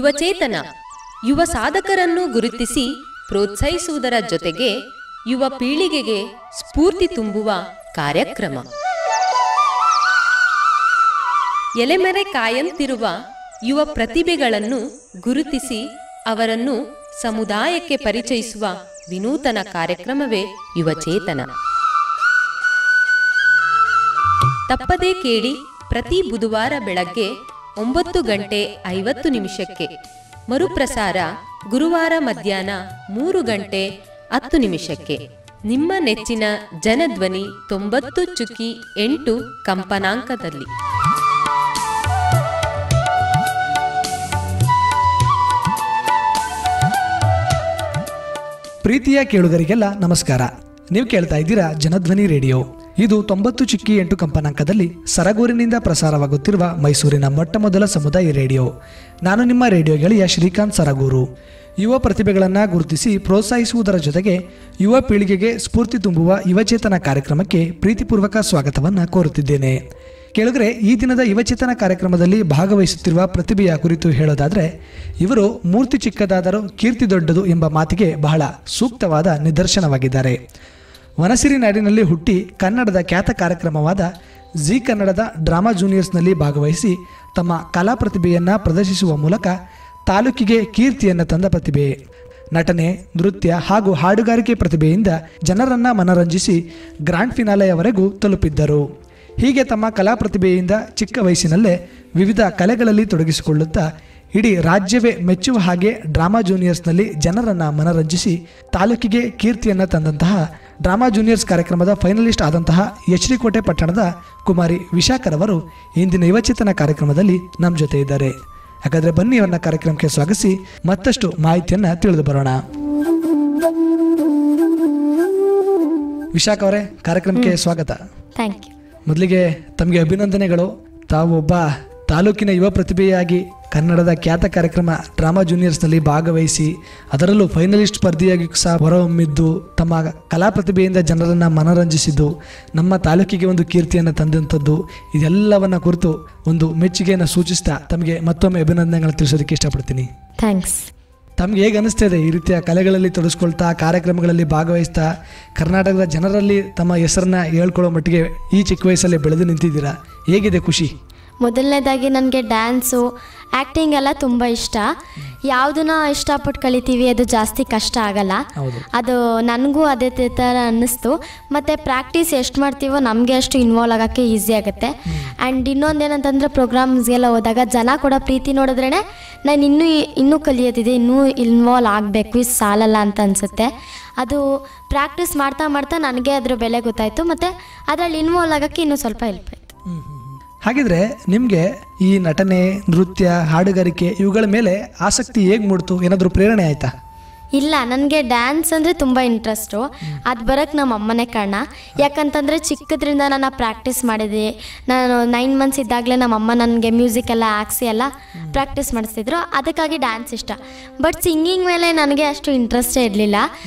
ಯುವಚೇತನ ಯುವ ಸಾಧಕರನ್ನು ಗುರುತಿಸಿ ಪ್ರೋತ್ಸಾಹಿಸುವುದರ ಜೊತೆಗೆ ಯುವ ಪೀಳಿಗೆಗೆ ಸ್ಫೂರ್ತಿ ತುಂಬುವ ಕಾರ್ಯಕ್ರಮ. ಎಲೆಮೆರೆ ಕಾಯಂತಿರುವ ಯುವ ಪ್ರತಿಭೆಗಳನ್ನು ಗುರುತಿಸಿ ಅವರನ್ನು ಸಮುದಾಯಕ್ಕೆ ಪರಿಚಯಿಸುವ ವಿನೂತನ ಕಾರ್ಯಕ್ರಮವೇ ಯುವಚೇತನ. ತಪ್ಪದೇ ಕೇಳಿ ಪ್ರತಿ ಬುಧವಾರ ಬೆಳಗ್ಗೆ 9:50 ಮರುಪ್ರಸಾರ ಗುರುವಾರ ಮಧ್ಯಾಹ್ನ 3:10 ನಿಮ್ಮ ನೆಚ್ಚಿನ ಜನಧ್ವನಿ 90.8 ಕಂಪನಾಂಕದಲ್ಲಿ. ಪ್ರೀತಿಯ ಕೇಳುಗರಿಗೆಲ್ಲ ನಮಸ್ಕಾರ. ನೀವು ಕೇಳ್ತಾ ಇದ್ದೀರಾ ಜನಧ್ವನಿ ರೇಡಿಯೋ. ಇದು 90.8 ಕಂಪನಾಂಕದಲ್ಲಿ ಸರಗೂರಿನಿಂದ ಪ್ರಸಾರವಾಗುತ್ತಿರುವ ಮೈಸೂರಿನ ಮೊಟ್ಟಮೊದಲ ಸಮುದಾಯ ರೇಡಿಯೋ. ನಾನು ನಿಮ್ಮ ರೇಡಿಯೋ ಗೆಳೆಯ ಶ್ರೀಕಾಂತ್ ಸರಗೂರು. ಯುವ ಪ್ರತಿಭೆಗಳನ್ನು ಗುರುತಿಸಿ ಪ್ರೋತ್ಸಾಹಿಸುವುದರ ಜೊತೆಗೆ ಯುವ ಪೀಳಿಗೆಗೆ ಸ್ಫೂರ್ತಿ ತುಂಬುವ ಯುವಚೇತನ ಕಾರ್ಯಕ್ರಮಕ್ಕೆ ಪ್ರೀತಿಪೂರ್ವಕ ಸ್ವಾಗತವನ್ನು ಕೋರುತ್ತಿದ್ದೇನೆ. ಕೇಳುಗರೆ, ಈ ದಿನದ ಯುವಚೇತನ ಕಾರ್ಯಕ್ರಮದಲ್ಲಿ ಭಾಗವಹಿಸುತ್ತಿರುವ ಪ್ರತಿಭೆಯ ಕುರಿತು ಹೇಳೋದಾದರೆ, ಇವರು ಮೂರ್ತಿ ಚಿಕ್ಕದಾದರೂ ಕೀರ್ತಿ ದೊಡ್ಡದು ಎಂಬ ಮಾತಿಗೆ ಬಹಳ ಸೂಕ್ತವಾದ ನಿದರ್ಶನವಾಗಿದ್ದಾರೆ. ವನಸಿರಿ ನಾಡಿನಲ್ಲಿ ಹುಟ್ಟಿ ಕನ್ನಡದ ಖ್ಯಾತ ಕಾರ್ಯಕ್ರಮವಾದ ಜಿ ಕನ್ನಡದ ಡ್ರಾಮಾ ಜೂನಿಯರ್ಸ್ನಲ್ಲಿ ಭಾಗವಹಿಸಿ ತಮ್ಮ ಕಲಾ ಪ್ರತಿಭೆಯನ್ನು ಪ್ರದರ್ಶಿಸುವ ಮೂಲಕ ತಾಲೂಕಿಗೆ ಕೀರ್ತಿಯನ್ನು ತಂದ ಪ್ರತಿಭೆ. ನಟನೆ, ನೃತ್ಯ ಹಾಗೂ ಹಾಡುಗಾರಿಕೆ ಪ್ರತಿಭೆಯಿಂದ ಜನರನ್ನು ಮನರಂಜಿಸಿ ಗ್ರ್ಯಾಂಡ್ ಫಿನಾಲೆಯವರೆಗೂ ತಲುಪಿದ್ದರು. ಹೀಗೆ ತಮ್ಮ ಕಲಾ ಪ್ರತಿಭೆಯಿಂದ ಚಿಕ್ಕ ವಯಸ್ಸಿನಲ್ಲೇ ವಿವಿಧ ಕಲೆಗಳಲ್ಲಿ ತೊಡಗಿಸಿಕೊಳ್ಳುತ್ತಾ ಇಡೀ ರಾಜ್ಯವೇ ಮೆಚ್ಚುವ ಹಾಗೆ ಡ್ರಾಮಾ ಜೂನಿಯರ್ಸ್ನಲ್ಲಿ ಜನರನ್ನು ಮನರಂಜಿಸಿ ತಾಲೂಕಿಗೆ ಕೀರ್ತಿಯನ್ನು ತಂದಂತಹ ಡ್ರಾಮಾ ಜೂನಿಯರ್ಸ್ ಕಾರ್ಯಕ್ರಮದ ಫೈನಲಿಸ್ಟ್ ಆದಂತಹ ಎಚ್.ಡಿ. ಕೋಟೆ ಪಟ್ಟಣದ ಕುಮಾರಿ ವಿಶಾಖರವರು ಇಂದಿನ ಯುವಚೇತನ ಕಾರ್ಯಕ್ರಮದಲ್ಲಿ ನಮ್ಮ ಜೊತೆ ಇದ್ದಾರೆ. ಹಾಗಾದರೆ ಬನ್ನಿ, ಅವರನ್ನ ಕಾರ್ಯಕ್ರಮಕ್ಕೆ ಸ್ವಾಗತಿಸಿ ಮತ್ತಷ್ಟು ಮಾಹಿತಿಯನ್ನು ತಿಳಿದು ಬರೋಣ. ವಿಶಾಖ ಅವರೇ, ಕಾರ್ಯಕ್ರಮಕ್ಕೆ ಸ್ವಾಗತ. Thank you. ಮೊದಲಿಗೆ ತಮಗೆ ಅಭಿನಂದನೆಗಳು. ತಾವು ಒಬ್ಬ ತಾಲೂಕಿನ ಯುವ ಪ್ರತಿಭೆಯಾಗಿ ಕನ್ನಡದ ಖ್ಯಾತ ಕಾರ್ಯಕ್ರಮ ಡ್ರಾಮಾ ಜೂನಿಯರ್ಸ್ನಲ್ಲಿ ಭಾಗವಹಿಸಿ ಅದರಲ್ಲೂ ಫೈನಲಿಸ್ಟ್ ಸ್ಪರ್ಧಿಯಾಗಿ ಸಹ ಹೊರಹೊಮ್ಮಿದ್ದು ತಮ್ಮ ಕಲಾ ಪ್ರತಿಭೆಯಿಂದ ಜನರನ್ನು ಮನರಂಜಿಸಿದ್ದು ನಮ್ಮ ತಾಲೂಕಿಗೆ ಒಂದು ಕೀರ್ತಿಯನ್ನು ತಂದಂಥದ್ದು, ಇದೆಲ್ಲವನ್ನು ಕುರಿತು ಒಂದು ಮೆಚ್ಚುಗೆಯನ್ನು ಸೂಚಿಸ್ತಾ ತಮಗೆ ಮತ್ತೊಮ್ಮೆ ಅಭಿನಂದನೆಗಳನ್ನು ತಿಳಿಸೋದಕ್ಕೆ ಇಷ್ಟಪಡ್ತೀನಿ. ಥ್ಯಾಂಕ್ಸ್. ತಮ್ಗೆ ಹೇಗೆ ಅನಿಸ್ತಾ ಇದೆ ಈ ರೀತಿಯ ಕಲೆಗಳಲ್ಲಿ ತೊಡಗಿಸ್ಕೊಳ್ತಾ ಕಾರ್ಯಕ್ರಮಗಳಲ್ಲಿ ಭಾಗವಹಿಸ್ತಾ ಕರ್ನಾಟಕದ ಜನರಲ್ಲಿ ತಮ್ಮ ಹೆಸರನ್ನ ಹೇಳ್ಕೊಳ್ಳೋ ಮಟ್ಟಿಗೆ ಈ ಚಿಕ್ಕ ವಯಸ್ಸಲ್ಲೇ ಬೆಳೆದು ನಿಂತಿದ್ದೀರಾ? ಹೇಗಿದೆ ಖುಷಿ? ಮೊದಲನೇದಾಗಿ ನನಗೆ ಡ್ಯಾನ್ಸು, ಆ್ಯಕ್ಟಿಂಗ್ ಎಲ್ಲ ತುಂಬ ಇಷ್ಟ. ಯಾವುದನ್ನ ಇಷ್ಟಪಟ್ಟು ಕಲಿತೀವಿ ಅದು ಜಾಸ್ತಿ ಕಷ್ಟ ಆಗಲ್ಲ. ಅದು ನನಗೂ ಅದೇ ಥರ ಅನ್ನಿಸ್ತು. ಮತ್ತು ಪ್ರಾಕ್ಟೀಸ್ ಎಷ್ಟು ಮಾಡ್ತೀವೋ ನಮಗೆ ಅಷ್ಟು ಇನ್ವಾಲ್ವ್ ಆಗೋಕ್ಕೆ ಈಸಿ ಆಗುತ್ತೆ. ಆ್ಯಂಡ್ ಇನ್ನೊಂದೇನಂತಂದರೆ ಪ್ರೋಗ್ರಾಮ್ಸ್ಗೆಲ್ಲ ಹೋದಾಗ ಜನ ಕೂಡ ಪ್ರೀತಿ ನೋಡಿದ್ರೇ ನಾನು ಇನ್ನೂ ಕಲಿಯೋದಿದೆ, ಇನ್ನೂ ಇನ್ವಾಲ್ವ್ ಆಗಬೇಕು, ಇದು ಸಾಲಲ್ಲ ಅಂತ ಅನಿಸುತ್ತೆ. ಅದು ಪ್ರಾಕ್ಟೀಸ್ ಮಾಡ್ತಾ ಮಾಡ್ತಾ ನನಗೆ ಅದರ ಬೆಲೆ ಗೊತ್ತಾಯಿತು. ಮತ್ತು ಅದರಲ್ಲಿ ಇನ್ವಾಲ್ವ್ ಆಗೋಕ್ಕೆ ಇನ್ನೂ ಸ್ವಲ್ಪ ಹೆಲ್ಪ್ ಆಯಿತು. ಹಾಗಿದ್ರೆ ನಿಮಗೆ ಈ ನಟನೆ, ನೃತ್ಯ, ಹಾಡುಗಾರಿಕೆ ಇವುಗಳ ಮೇಲೆ ಆಸಕ್ತಿ ಹೇಗೆ ಮೂಡ್ತು? ಏನಾದರೂ ಪ್ರೇರಣೆ ಆಯಿತಾ? ಇಲ್ಲ, ನನಗೆ ಡ್ಯಾನ್ಸ್ ಅಂದರೆ ತುಂಬ ಇಂಟ್ರೆಸ್ಟು. ಅದು ಬರೋಕ್ಕೆ ನಮ್ಮ ಅಮ್ಮನೇ ಕಾರಣ. ಯಾಕಂತಂದರೆ ಚಿಕ್ಕದ್ರಿಂದ ನಾನು ಪ್ರಾಕ್ಟೀಸ್ ಮಾಡಿದ್ದೆ. ನಾನು 9 ಮಂತ್ಸ್ ಇದ್ದಾಗಲೇ ನಮ್ಮ ಅಮ್ಮ ನನಗೆ ಮ್ಯೂಸಿಕ್ ಎಲ್ಲ ಹಾಕ್ಸಿ ಎಲ್ಲ ಪ್ರಾಕ್ಟೀಸ್ ಮಾಡಿಸ್ತಿದ್ರು. ಅದಕ್ಕಾಗಿ ಡ್ಯಾನ್ಸ್ ಇಷ್ಟ. ಬಟ್ ಸಿಂಗಿಂಗ್ ಮೇಲೆ ನನಗೆ ಅಷ್ಟು ಇಂಟ್ರೆಸ್ಟೇ ಇರಲಿಲ್ಲ.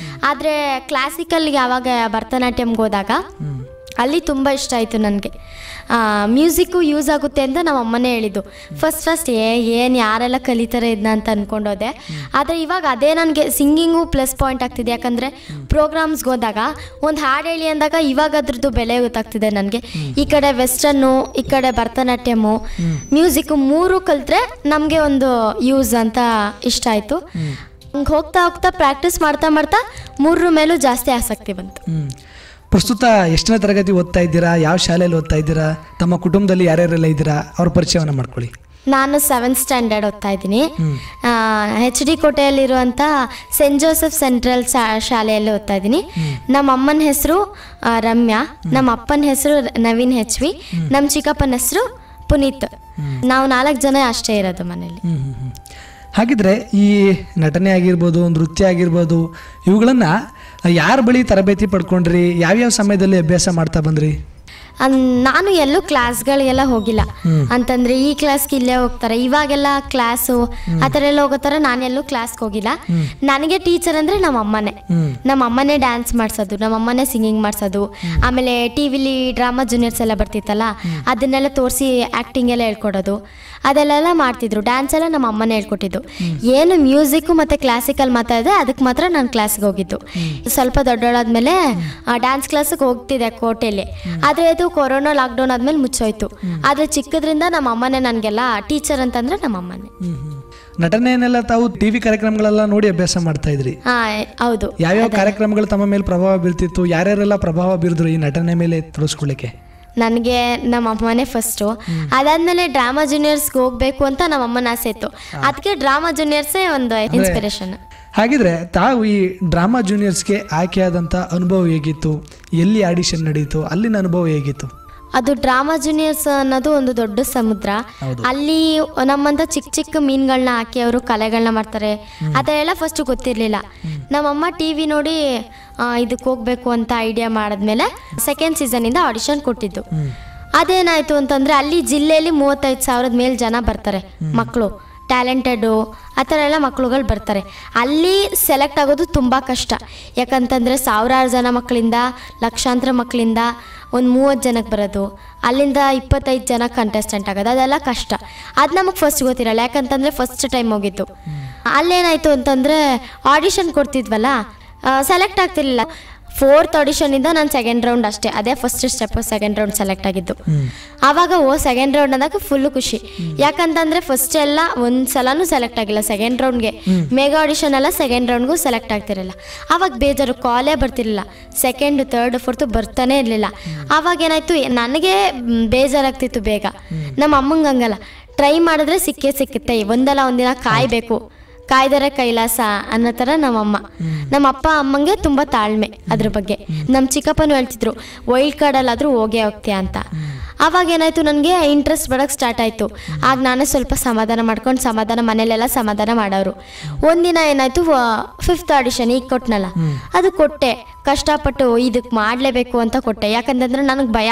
ಆದರೆ ಕ್ಲಾಸಿಕಲ್ಗೆ ಯಾವಾಗ ಭರತನಾಟ್ಯಮ್ಗೆ ಹೋದಾಗ ಅಲ್ಲಿ ತುಂಬ ಇಷ್ಟ ಆಯಿತು ನನಗೆ. ಮ್ಯೂಸಿಕ್ಕು ಯೂಸ್ ಆಗುತ್ತೆ ಅಂತ ನಮ್ಮ ಅಮ್ಮನೇ ಹೇಳಿದ್ದು. ಫಸ್ಟ್ ಏನು ಯಾರೆಲ್ಲ ಕಲಿತಾರೆ ಇದನ್ನ ಅಂತ ಅಂದ್ಕೊಂಡೋದೆ. ಆದರೆ ಇವಾಗ ಅದೇ ನನಗೆ ಸಿಂಗಿಂಗು ಪ್ಲಸ್ ಪಾಯಿಂಟ್ ಆಗ್ತಿದೆ. ಯಾಕಂದರೆ ಪ್ರೋಗ್ರಾಮ್ಸ್ಗೆ ಹೋದಾಗ ಒಂದು ಹಾಡು ಹೇಳಿ ಅಂದಾಗ ಇವಾಗ ಅದ್ರದ್ದು ಬೆಲೆ ಗೊತ್ತಾಗ್ತಿದೆ ನನಗೆ. ಈ ಕಡೆ ವೆಸ್ಟರ್ನು, ಈ ಕಡೆ ಭರತನಾಟ್ಯಮು, ಮ್ಯೂಸಿಕ್ಕು 3 ಕಲಿತ್ರೆ ನಮಗೆ ಒಂದು ಯೂಸ್ ಅಂತ ಇಷ್ಟ ಆಯಿತು. ಹಂಗೆ ಹೋಗ್ತಾ ಹೋಗ್ತಾ ಪ್ರಾಕ್ಟೀಸ್ ಮಾಡ್ತಾ ಮಾಡ್ತಾ 3 ಮೇಲೂ ಜಾಸ್ತಿ ಆಸಕ್ತಿ ಬಂತು. ಪ್ರಸ್ತುತ ಎಷ್ಟನೇ ತರಗತಿ ಓದ್ತಾ ಇದ್ದೀರಾ? ಯಾವ ಶಾಲೆಯಲ್ಲಿ ಓದ್ತಾ ಇದ್ದೀರಾ? ತಮ್ಮ ಕುಟುಂಬದಲ್ಲಿ ಯಾರ್ಯಾರೆಲ್ಲ ಇದ್ದೀರಾ? ಅವ್ರ ಪರಿಚಯವನ್ನು ಮಾಡ್ಕೊಳ್ಳಿ. ನಾನು 7th ಸ್ಟ್ಯಾಂಡರ್ಡ್ ಓದ್ತಾ ಇದ್ದೀನಿ. ಎಚ್.ಡಿ. ಕೋಟೆಯಲ್ಲಿರುವಂಥ ಸೆಂಟ್ ಜೋಸೆಫ್ ಸೆಂಟ್ರಲ್ ಶಾಲೆಯಲ್ಲಿ ಓದ್ತಾ ಇದ್ದೀನಿ. ನಮ್ಮ ಅಮ್ಮನ ಹೆಸರು ರಮ್ಯಾ, ನಮ್ಮ ಅಪ್ಪನ ಹೆಸರು ನವೀನ್ ಹೆಚ್.ವಿ, ನಮ್ಮ ಚಿಕ್ಕಪ್ಪನ ಹೆಸರು ಪುನೀತ್. ನಾವು 4 ಜನ ಅಷ್ಟೇ ಇರೋದು ಮನೇಲಿ. ಹಾಗಿದ್ರೆ ಈ ನಟನೆ ಆಗಿರ್ಬೋದು, ನೃತ್ಯ ಆಗಿರ್ಬೋದು, ಇವುಗಳನ್ನು ಯಾರ ಬಳಿ ತರಬೇತಿ ಪಡ್ಕೊಂಡ್ರಿ? ಯಾವ್ಯಾವ ಸಮಯದಲ್ಲಿ ಅಭ್ಯಾಸ ಮಾಡ್ತಾ ಬಂದ್ರಿ? ನಾನು ಎಲ್ಲೂ ಕ್ಲಾಸ್ಗಳಿಗೆಲ್ಲ ಹೋಗಿಲ್ಲ. ಅಂತಂದ್ರೆ ಈ ಕ್ಲಾಸ್ಗೆ ಇಲ್ಲೇ ಹೋಗ್ತಾರೆ, ಇವಾಗೆಲ್ಲ ಕ್ಲಾಸು ಆ ಥರ ಎಲ್ಲ ಹೋಗೋ ಥರ ನಾನೆಲ್ಲೂ ಕ್ಲಾಸ್ಗೆ ಹೋಗಿಲ್ಲ. ನನಗೆ ಟೀಚರ್ ಅಂದರೆ ನಮ್ಮ ಅಮ್ಮನೇ ಡ್ಯಾನ್ಸ್ ಮಾಡಿಸೋದು, ನಮ್ಮ ಅಮ್ಮನೇ ಸಿಂಗಿಂಗ್ ಮಾಡಿಸೋದು. ಆಮೇಲೆ ಟಿವಿಲಿ ಡ್ರಾಮಾ ಜೂನಿಯರ್ಸ್ ಎಲ್ಲ ಬರ್ತಿತ್ತಲ್ಲ, ಅದನ್ನೆಲ್ಲ ತೋರಿಸಿ ಆ್ಯಕ್ಟಿಂಗ್ ಎಲ್ಲ ಹೇಳ್ಕೊಡೋದು, ಅದೆಲ್ಲ ಮಾಡ್ತಿದ್ರು. ಡ್ಯಾನ್ಸ್ ಎಲ್ಲ ನಮ್ಮ ಅಮ್ಮನೇ ಹೇಳ್ಕೊಟ್ಟಿದ್ದು. ಏನು ಮ್ಯೂಸಿಕ್ಕು ಮತ್ತು ಕ್ಲಾಸಿಕಲ್ ಮಾತಾಡಿದೆ ಅದಕ್ಕೆ ಮಾತ್ರ ನಾನು ಕ್ಲಾಸ್ಗೆ ಹೋಗಿದ್ದು. ಸ್ವಲ್ಪ ದೊಡ್ಡೋಳಾದ್ಮೇಲೆ ಡ್ಯಾನ್ಸ್ ಕ್ಲಾಸಿಗೆ ಹೋಗ್ತಿದ್ದೆ ಕೋಟೆಯಲ್ಲಿ. ಆದರೆ ಅದು ಕೊರೋನಾ ಲಾಕ್ಡೌನ್ ಆದ್ಮೇಲೆ ಮುಚ್ಚೋಯ್ತು. ಆದರೆ ಚಿಕ್ಕದ್ರಿಂದ ನಮ್ಮ ಅಮ್ಮನೇ ನನಗೆಲ್ಲ ಟೀಚರ್ ಅಂತಂದ್ರೆ ನಮ್ಮ ಅಮ್ಮನೇ. ನಟನೆಯನ್ನೆಲ್ಲ ತಾವು ಟಿವಿ ಕಾರ್ಯಕ್ರಮಗಳೆಲ್ಲ ನೋಡಿ ಅಭ್ಯಾಸ ಮಾಡ್ತಾ ಇದ್ರಿ. ಹೌದು. ಯಾವ್ಯಾವ ಕಾರ್ಯಕ್ರಮಗಳು ತಮ್ಮ ಮೇಲೆ ಪ್ರಭಾವ ಬೀರ್ತಿತ್ತು, ಯಾರ್ಯಾರೆಲ್ಲ ಪ್ರಭಾವ ಬೀರಿದ್ರು ಈ ನಟನೆ ಮೇಲೆ ತೋರಿಸ್ಕೊಳ್ಳಿಕ್ಕೆ? ನನಗೆ ನಮ್ಮ ಅಮ್ಮನೇ ಫಸ್ಟು. ಅದಾದ್ಮೇಲೆ ಡ್ರಾಮಾ ಜೂನಿಯರ್ಸ್ಗೆ ಹೋಗ್ಬೇಕು ಅಂತ ನಮ್ಮ ಅಮ್ಮನ ಆಸೆ ಇತ್ತು. ಅದಕ್ಕೆ ಡ್ರಾಮಾ ಜೂನಿಯರ್ಸೇ ಒಂದು ಇನ್ಸ್ಪಿರೇಷನ್. ಹಾಗಿದ್ರೆ ತಾವು ಈ ಡ್ರಾಮಾ ಜೂನಿಯರ್ಸ್ಗೆ ಆಯ್ಕೆಯಾದಂಥ ಅನುಭವ ಹೇಗಿತ್ತು, ಎಲ್ಲಿ ಆಡಿಷನ್ ನಡೀತು, ಅಲ್ಲಿನ ಅನುಭವ ಹೇಗಿತ್ತು? ಅದು ಡ್ರಾಮಾ ಜೂನಿಯರ್ಸ್ ಅನ್ನೋದು ಒಂದು ದೊಡ್ಡ ಸಮುದ್ರ. ಅಲ್ಲಿ ನಮ್ಮಂತ ಚಿಕ್ಕ ಚಿಕ್ಕ ಮೀನುಗಳನ್ನ ಹಾಕಿ ಅವರು ಕಲೆಗಳನ್ನ ಮಾಡ್ತಾರೆ. ಅದೆಲ್ಲ ಫಸ್ಟ್ ಗೊತ್ತಿರಲಿಲ್ಲ. ನಮ್ಮಮ್ಮ ಟಿವಿ ನೋಡಿ ಇದಕ್ಕೆ ಹೋಗ್ಬೇಕು ಅಂತ ಐಡಿಯಾ ಮಾಡಿದ್ಮೇಲೆ ಸೆಕೆಂಡ್ ಸೀಸನಿಂದ ಆಡಿಷನ್ ಕೊಟ್ಟಿದ್ದು. ಅದೇನಾಯ್ತು ಅಂತಂದ್ರೆ ಅಲ್ಲಿ ಜಿಲ್ಲೆಯಲ್ಲಿ 35,000 ಮೇಲೆ ಜನ ಬರ್ತಾರೆ, ಮಕ್ಕಳು ಟ್ಯಾಲೆಂಟೆಡು ಆ ಥರ ಎಲ್ಲ ಮಕ್ಳುಗಳು ಬರ್ತಾರೆ. ಅಲ್ಲಿ ಸೆಲೆಕ್ಟ್ ಆಗೋದು ತುಂಬ ಕಷ್ಟ. ಯಾಕಂತಂದರೆ ಸಾವಿರಾರು ಜನ ಮಕ್ಕಳಿಂದ, ಲಕ್ಷಾಂತರ ಮಕ್ಕಳಿಂದ ಒಂದು 30 ಜನಕ್ಕೆ ಬರೋದು, ಅಲ್ಲಿಂದ 25 ಜನ ಕಂಟೆಸ್ಟೆಂಟ್ ಆಗೋದು, ಅದೆಲ್ಲ ಕಷ್ಟ. ಅದು ನಮಗೆ ಫಸ್ಟ್ ಗೊತ್ತಿರಲ್ಲ, ಯಾಕಂತಂದರೆ ಫಸ್ಟ್ ಟೈಮ್ ಹೋಗಿತ್ತು. ಅಲ್ಲೇನಾಯಿತು ಅಂತಂದರೆ ಆಡಿಷನ್ ಕೊಡ್ತಿದ್ವಲ್ಲ, ಸೆಲೆಕ್ಟ್ ಆಗ್ತಿರ್ಲಿಲ್ಲ. 4th ಆಡಿಷನಿಂದ ನಾನು ಸೆಕೆಂಡ್ ರೌಂಡ್ ಅಷ್ಟೇ, ಅದೇ first step, second round select ಆಗಿದ್ದು. ಆವಾಗ ಸೆಕೆಂಡ್ ರೌಂಡ್ ಅಂದಾಗ ಫುಲ್ಲು ಖುಷಿ. ಯಾಕಂತಂದರೆ ಫಸ್ಟ್ ಎಲ್ಲ ಒಂದು ಸಲನೂ ಸೆಲೆಕ್ಟ್ ಆಗಿಲ್ಲ ಸೆಕೆಂಡ್ ರೌಂಡ್ಗೆ. ಮೇಗಾ ಆಡಿಷನ್ ಎಲ್ಲ ಸೆಕೆಂಡ್ ರೌಂಡ್ಗೂ ಸೆಲೆಕ್ಟ್ ಆಗ್ತಿರಲಿಲ್ಲ. ಆವಾಗ ಬೇಜಾರು, ಕಾಲೇ ಬರ್ತಿರಲಿಲ್ಲ. ಸೆಕೆಂಡ್, ಥರ್ಡ್, ಫೋರ್ತು ಬರ್ತಾನೆ ಇರಲಿಲ್ಲ. ಆವಾಗ ಏನಾಯಿತು, ನನಗೆ ಬೇಜಾರಾಗ್ತಿತ್ತು ಬೇಗ. ನಮ್ಮ ಅಮ್ಮಂಗೆ ಹಂಗಲ್ಲ, ಟ್ರೈ ಮಾಡಿದ್ರೆ ಸಿಕ್ಕುತ್ತೆ, ಒಂದಲ್ಲ ಒಂದಿನ ಕಾಯಬೇಕು, ಕಾಯ್ದರೆ ಕೈಲಾಸ ಅನ್ನೋ ಥರ ನಮ್ಮಮ್ಮ. ನಮ್ಮ ಅಪ್ಪ ಅಮ್ಮಂಗೆ ತುಂಬ ತಾಳ್ಮೆ ಅದ್ರ ಬಗ್ಗೆ. ನಮ್ಮ ಚಿಕ್ಕಪ್ಪನೂ ಹೇಳ್ತಿದ್ರು, ವೈಲ್ಡ್ ಕಾರ್ಡಲ್ಲಾದರೂ ಹೋಗ್ತೀಯ ಅಂತ. ಆವಾಗ ಏನಾಯಿತು, ನನಗೆ ಇಂಟ್ರೆಸ್ಟ್ ಬರೋಕ್ಕೆ ಸ್ಟಾರ್ಟ್ ಆಯಿತು. ಆಗ ನಾನೇ ಸ್ವಲ್ಪ ಸಮಾಧಾನ ಮನೇಲೆಲ್ಲ ಸಮಾಧಾನ ಮಾಡೋರು. ಒಂದಿನ ಏನಾಯಿತು, 5th ಆಡಿಷನ್ ಈಗ ಕೊಟ್ಟನಲ್ಲ, ಅದು ಕೊಟ್ಟೆ. ಕಷ್ಟಪಟ್ಟು ಇದಕ್ಕೆ ಮಾಡಲೇಬೇಕು ಅಂತ ಕೊಟ್ಟೆ. ಯಾಕಂತಂದ್ರೆ ನನಗೆ ಭಯ,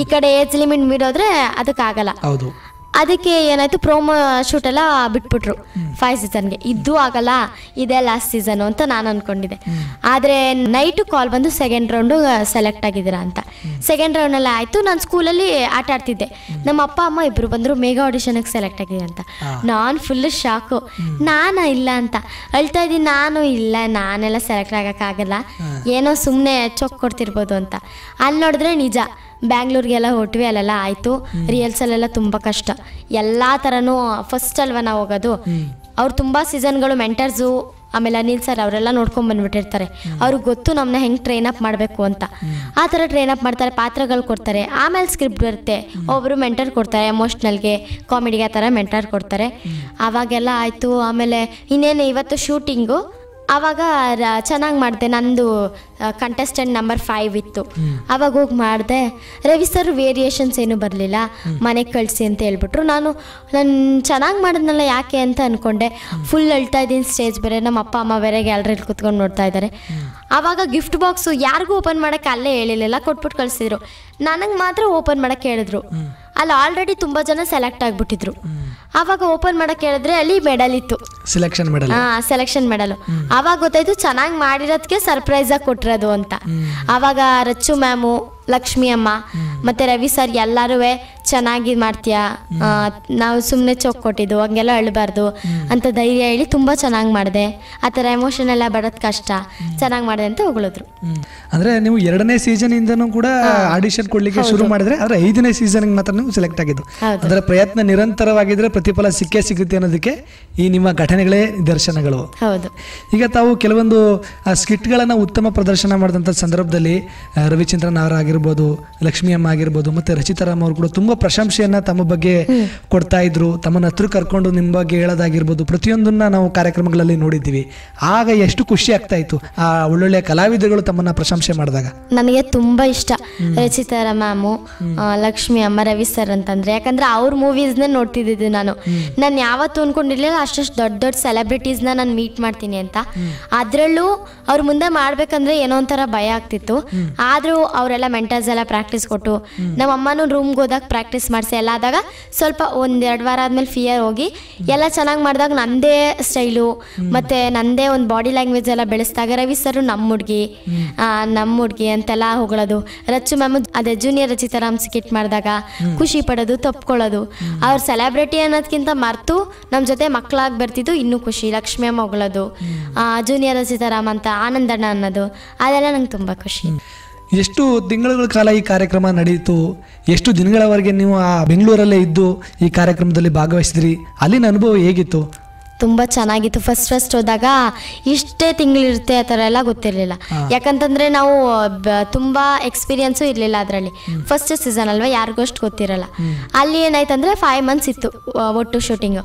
ಈ ಕಡೆ ಏಜ್ ಲಿಮಿಟ್ ಮೀರೋದ್ರೆ ಅದಕ್ಕಾಗಲ್ಲ. ಅದಕ್ಕೆ ಏನಾಯ್ತು, ಪ್ರೋಮೋ ಶೂಟ್ ಎಲ್ಲ ಬಿಟ್ಬಿಟ್ರು 5 ಸೀಸನ್ಗೆ. ಇದು ಆಗಲ್ಲ, ಇದೇ ಲಾಸ್ಟ್ ಸೀಸನು ಅಂತ ನಾನು ಅಂದ್ಕೊಂಡಿದ್ದೆ. ಆದರೆ ನೈಟು ಕಾಲ್ ಬಂದು ಸೆಕೆಂಡ್ ರೌಂಡು ಸೆಲೆಕ್ಟ್ ಆಗಿದ್ದೀರಾ ಅಂತ. ಸೆಕೆಂಡ್ ರೌಂಡೆಲ್ಲ ಆಯಿತು. ನಾನು ಸ್ಕೂಲಲ್ಲಿ ಆಟ ಆಡ್ತಿದ್ದೆ. ನಮ್ಮ ಅಪ್ಪ ಅಮ್ಮ ಇಬ್ಬರು ಬಂದರು, ಮೇಗಾ ಆಡಿಷನ್ಗೆ ಸೆಲೆಕ್ಟ್ ಆಗಿದೆ ಅಂತ. ನಾನು ಫುಲ್ಲು ಶಾಕು. ನಾನು ಇಲ್ಲ ಅಂತ ಹೇಳ್ತಾ ಇದ್ದೀನಿ. ನಾನೆಲ್ಲ ಸೆಲೆಕ್ಟ್ ಆಗೋಕ್ಕಾಗಲ್ಲ, ಏನೋ ಸುಮ್ಮನೆ ಚೊಕ್ ಕೊಡ್ತಿರ್ಬೋದು ಅಂತ. ಅಲ್ಲಿ ನೋಡಿದ್ರೆ ನಿಜ, ಬ್ಯಾಂಗ್ಳೂರಿಗೆಲ್ಲ ಹೊಟ್ವಿ, ಅಲ್ಲೆಲ್ಲ ಆಯಿತು. ರಿಯಲ್ಸಲ್ಲೆಲ್ಲ ತುಂಬ ಕಷ್ಟ. ಎಲ್ಲ ಥರನೂ ಫಸ್ಟ್ ಅಲ್ವ ನಾವು ಹೋಗೋದು. ಅವ್ರು ತುಂಬ ಸೀಸನ್ಗಳು ಮೆಂಟರ್ಸು, ಆಮೇಲೆ ಅನಿಲ್ ಸರ್ ಅವರೆಲ್ಲ ನೋಡ್ಕೊಂಡು ಬಂದ್ಬಿಟ್ಟಿರ್ತಾರೆ. ಅವ್ರಿಗೆ ಗೊತ್ತು ನಮ್ಮನ್ನ ಹೆಂಗೆ ಟ್ರೈನ್ ಅಪ್ ಮಾಡಬೇಕು ಅಂತ. ಆ ಥರ ಟ್ರೈನ್ ಅಪ್ ಮಾಡ್ತಾರೆ, ಪಾತ್ರಗಳು ಕೊಡ್ತಾರೆ. ಆಮೇಲೆ ಸ್ಕ್ರಿಪ್ಟ್ ಬರುತ್ತೆ, ಒಬ್ಬರು ಮೆಂಟರ್ ಕೊಡ್ತಾರೆ, ಎಮೋಷ್ನಲ್ಗೆ, ಕಾಮಿಡಿಗೆ ಆ ಥರ ಮೆಂಟರ್ ಕೊಡ್ತಾರೆ. ಆವಾಗೆಲ್ಲ ಆಯಿತು. ಆಮೇಲೆ ಇನ್ನೇನು ಇವತ್ತು ಶೂಟಿಂಗು, ಆವಾಗ ಚೆನ್ನಾಗಿ ಮಾಡಿದೆ. ನಂದು ಕಂಟೆಸ್ಟೆಂಟ್ ನಂಬರ್ 5 ಇತ್ತು. ಆವಾಗ ಹೋಗಿ ಮಾಡಿದೆ. ರವಿ ಸರ್ ವೇರಿಯೇಷನ್ಸ್ ಏನೂ ಬರಲಿಲ್ಲ, ಮನೆಗೆ ಕಳಿಸಿ ಅಂತ ಹೇಳ್ಬಿಟ್ರು. ನಾನು ಚೆನ್ನಾಗಿ ಮಾಡಿದ್ನಲ್ಲ ಯಾಕೆ ಅಂತ ಅಂದ್ಕೊಂಡೆ. ಫುಲ್ ಅಳ್ತಾ ಇದ್ದೀನಿ, ಸ್ಟೇಜ್ ಬೇರೆ, ನಮ್ಮ ಅಪ್ಪ ಅಮ್ಮ ಬೇರೆ ಗ್ಯಾಲರಿಲಿ ಕೂತ್ಕೊಂಡು ನೋಡ್ತಾ ಇದ್ದಾರೆ. ಆವಾಗ ಗಿಫ್ಟ್ ಬಾಕ್ಸು ಯಾರಿಗೂ ಓಪನ್ ಮಾಡೋಕ್ಕೆ ಅಲ್ಲೇ ಹೇಳಿಲ್ಲ, ಕೊಟ್ಬಿಟ್ಟು ಕಳಿಸಿದ್ರು. ನನಗೆ ಮಾತ್ರ ಓಪನ್ ಮಾಡೋಕ್ಕೆ ಹೇಳಿದ್ರು. ಅಲ್ಲಿ ಆಲ್ರೆಡಿ ತುಂಬ ಜನ ಸೆಲೆಕ್ಟ್ ಆಗಿಬಿಟ್ಟಿದ್ರು. ಆವಾಗ ಓಪನ್ ಮಾಡೋಕ್ಕೆ ಹೇಳಿದ್ರೆ ಅಲ್ಲಿ ಮೆಡಲ್ ಇತ್ತು, ಸೆಲೆಕ್ಷನ್ ಮೆಡಲು. ಆವಾಗ ಗೊತ್ತಾಯ್ತು ಚೆನ್ನಾಗಿ ಮಾಡಿರೋದಕ್ಕೆ ಸರ್ಪ್ರೈಸಾಗಿ ಕೊಟ್ಟಿರೋದು ಅಂತ. ಆವಾಗ ರಚ್ಚು ಮ್ಯಾಮು, ಲಕ್ಷ್ಮಿ ಅಮ್ಮ ಮತ್ತು ರವಿ ಸರ್ ಎಲ್ಲರೂ ಚೆನ್ನಾಗಿ ಮಾಡ್ತೀಯಾ, ನಾವು ಸುಮ್ಮನೆ ಚೊಕ್ ಕೊಟ್ಟಿದ್ದು, ಹಂಗೆಲ್ಲ ಅಳಬಾರ್ದು ಅಂತ ಧೈರ್ಯ ಹೇಳಿ ತುಂಬ ಚೆನ್ನಾಗಿ ಮಾಡಿದೆ. ಆ ಥರ ಎಮೋಷನ್ ಎಲ್ಲ ಬರೋದು ಕಷ್ಟ, ಚೆನ್ನಾಗಿ ಮಾಡಿದೆ ಅಂತ ಹೊಗಳಿದ್ರು. ಅಂದರೆ ನೀವು 2ನೇ ಸೀಸನಿಂದನೂ ಕೂಡ ಆಡಿಷನ್ ಕೊಡಲಿಕ್ಕೆ ಶುರು ಮಾಡಿದ್ರೆ, ಆದರೆ 5ನೇ ಸೀಸನ್ಗೆ ಮಾತ್ರ ನೀವು ಸೆಲೆಕ್ಟ್ ಆಗಿದ್ದು. ಅದರ ಪ್ರಯತ್ನ ನಿರಂತರವಾಗಿದ್ದರೆ ಪ್ರತಿಫಲ ಸಿಗುತ್ತೆ ಅನ್ನೋದಕ್ಕೆ ಈ ನಿಮ್ಮ ಘಟನೆಗಳೇ ನಿದರ್ಶನಗಳು. ಹೌದು. ಈಗ ತಾವು ಕೆಲವೊಂದು ಸ್ಕಿಟ್ಗಳನ್ನು ಉತ್ತಮ ಪ್ರದರ್ಶನ ಮಾಡಿದಂಥ ಸಂದರ್ಭದಲ್ಲಿ ರವಿಚಂದ್ರನ್ ಅವರಾಗಿರ್ಬೋದು, ಲಕ್ಷ್ಮಿ ಅಮ್ಮ ಆಗಿರ್ಬೋದು, ಮತ್ತು ರಚಿತಾರಾಮ್ ಅವರು ಕೂಡ ತುಂಬ ಪ್ರಶಂಸೆಯನ್ನು ತಮ್ಮ ಬಗ್ಗೆ ಕೊಡ್ತಾ ಇದ್ರು. ತಮ್ಮನ್ನ ಹತ್ರ ಕರ್ಕೊಂಡು ನಿಮ್ಮ ಬಗ್ಗೆ ಹೇಳೋದಾಗಿರ್ಬೋದು, ಪ್ರತಿಯೊಂದನ್ನ ನಾವು ಕಾರ್ಯಕ್ರಮಗಳಲ್ಲಿ ನೋಡಿದ್ದೀವಿ. ಆಗ ಎಷ್ಟು ಖುಷಿ ಆಗ್ತಾ ಇತ್ತು ಆ ಒಳ್ಳೊಳ್ಳೆ ಕಲಾವಿದರುಗಳು ತಮ್ಮನ್ನ ಪ್ರಶಂಸೆ ಮಾಡಿದಾಗ. ನನಗೆ ತುಂಬ ಇಷ್ಟ ರಚಿತಾರಾಮ್ ಮ್ಯಾಮು, ಲಕ್ಷ್ಮಿ ಅಮ್ಮ, ರವಿ ಸರ್ ಅಂತಂದರೆ. ಯಾಕಂದರೆ ಅವ್ರ ಮೂವೀಸ್ನೇ ನೋಡ್ತಿದ್ದಿದ್ದು ನಾನು ಯಾವತ್ತೂ ಅಂದ್ಕೊಂಡಿರ್ಲಿಲ್ಲ ಅಷ್ಟು ದೊಡ್ಡ ಸೆಲೆಬ್ರಿಟೀಸ್ನ ನಾನು ಮೀಟ್ ಮಾಡ್ತೀನಿ ಅಂತ. ಅದರಲ್ಲೂ ಅವ್ರ ಮುಂದೆ ಮಾಡಬೇಕಂದ್ರೆ ಏನೋ ಒಂಥರ ಭಯ ಆಗ್ತಿತ್ತು. ಆದರೂ ಅವರೆಲ್ಲ ಮೆಂಟರ್ಸ್ ಎಲ್ಲ ಪ್ರಾಕ್ಟೀಸ್ ಕೊಟ್ಟು ನಮ್ಮ ಅಮ್ಮನೂ ರೂಮ್ಗೆ ಹೋದಾಗ ಪ್ರಾಕ್ಟೀಸ್ ಮಾಡಿಸಿ ಎಲ್ಲ ಆದಾಗ ಸ್ವಲ್ಪ 1-2 ವಾರ ಆದಮೇಲೆ ಫಿಯರ್ ಹೋಗಿ ಎಲ್ಲ ಚೆನ್ನಾಗಿ ಮಾಡಿದಾಗ ನಂದೇ ಸ್ಟೈಲು ಮತ್ತು ನಂದೇ ಒಂದು ಬಾಡಿ ಲ್ಯಾಂಗ್ವೇಜ್ ಎಲ್ಲ ಬೆಳೆಸಿದಾಗ ರವಿ ಸರ್ ನಮ್ಮ ಹುಡುಗಿ ಅಂತೆಲ್ಲ ಹೊಗಳೋದು. ರಚ್ಚು ಮ್ಯಾಮ್ ಅದೇ ಜೂನಿಯರ್ ರಚಿತಾರಾಮ್ ಸ್ಕಿಟ್ ಮಾಡಿದಾಗ ಖುಷಿ ಪಡೋದು, ತಪ್ಕೊಳ್ಳೋದು. ಅವ್ರು ಸೆಲೆಬ್ರಿಟಿ ಅನ್ನೋದಕ್ಕಿಂತ ಮರೆತು ನಮ್ಮ ಜೊತೆ ಮಕ್ಕಳಾಗಿ ಬರ್ತಿದ್ದು ಇನ್ನೂ ಖುಷಿ. ಲಕ್ಷ್ಮಿ ಅಮ್ಮ ಹೊಗಳೋದು, ಜೂನಿಯರ್ ರಚಿತಾರಾಮ್ ಅಂತ ಆನಂದಣ್ಣ ಅನ್ನೋದು, ಅದೆಲ್ಲ ನಂಗೆ ತುಂಬ ಖುಷಿ. ಎಷ್ಟು ತಿಂಗಳ ಕಾಲ ಈ ಕಾರ್ಯಕ್ರಮ ನಡೆಯಿತು? ಎಷ್ಟು ದಿನಗಳವರೆಗೆ ನೀವು ಆ ಬೆಂಗಳೂರಲ್ಲೇ ಇದ್ದು ಈ ಕಾರ್ಯಕ್ರಮದಲ್ಲಿ ಭಾಗವಹಿಸಿದ್ರಿ? ಅಲ್ಲಿನ ಅನುಭವ ಹೇಗಿತ್ತು? ತುಂಬ ಚೆನ್ನಾಗಿತ್ತು. ಫಸ್ಟ್ ಹೋದಾಗ ಇಷ್ಟೇ ತಿಂಗಳಿರುತ್ತೆ ಆ ಥರ ಎಲ್ಲ ಗೊತ್ತಿರಲಿಲ್ಲ. ಯಾಕಂತಂದರೆ ನಾವು ತುಂಬ ಎಕ್ಸ್ಪೀರಿಯನ್ಸು ಇರಲಿಲ್ಲ ಅದರಲ್ಲಿ. ಫಸ್ಟ್ ಸೀಸನ್ ಅಲ್ವಾ, ಯಾರಿಗೂ ಅಷ್ಟು ಗೊತ್ತಿರಲ್ಲ. ಅಲ್ಲಿ ಏನಾಯ್ತಂದರೆ 5 months ಇತ್ತು ಒಟ್ಟು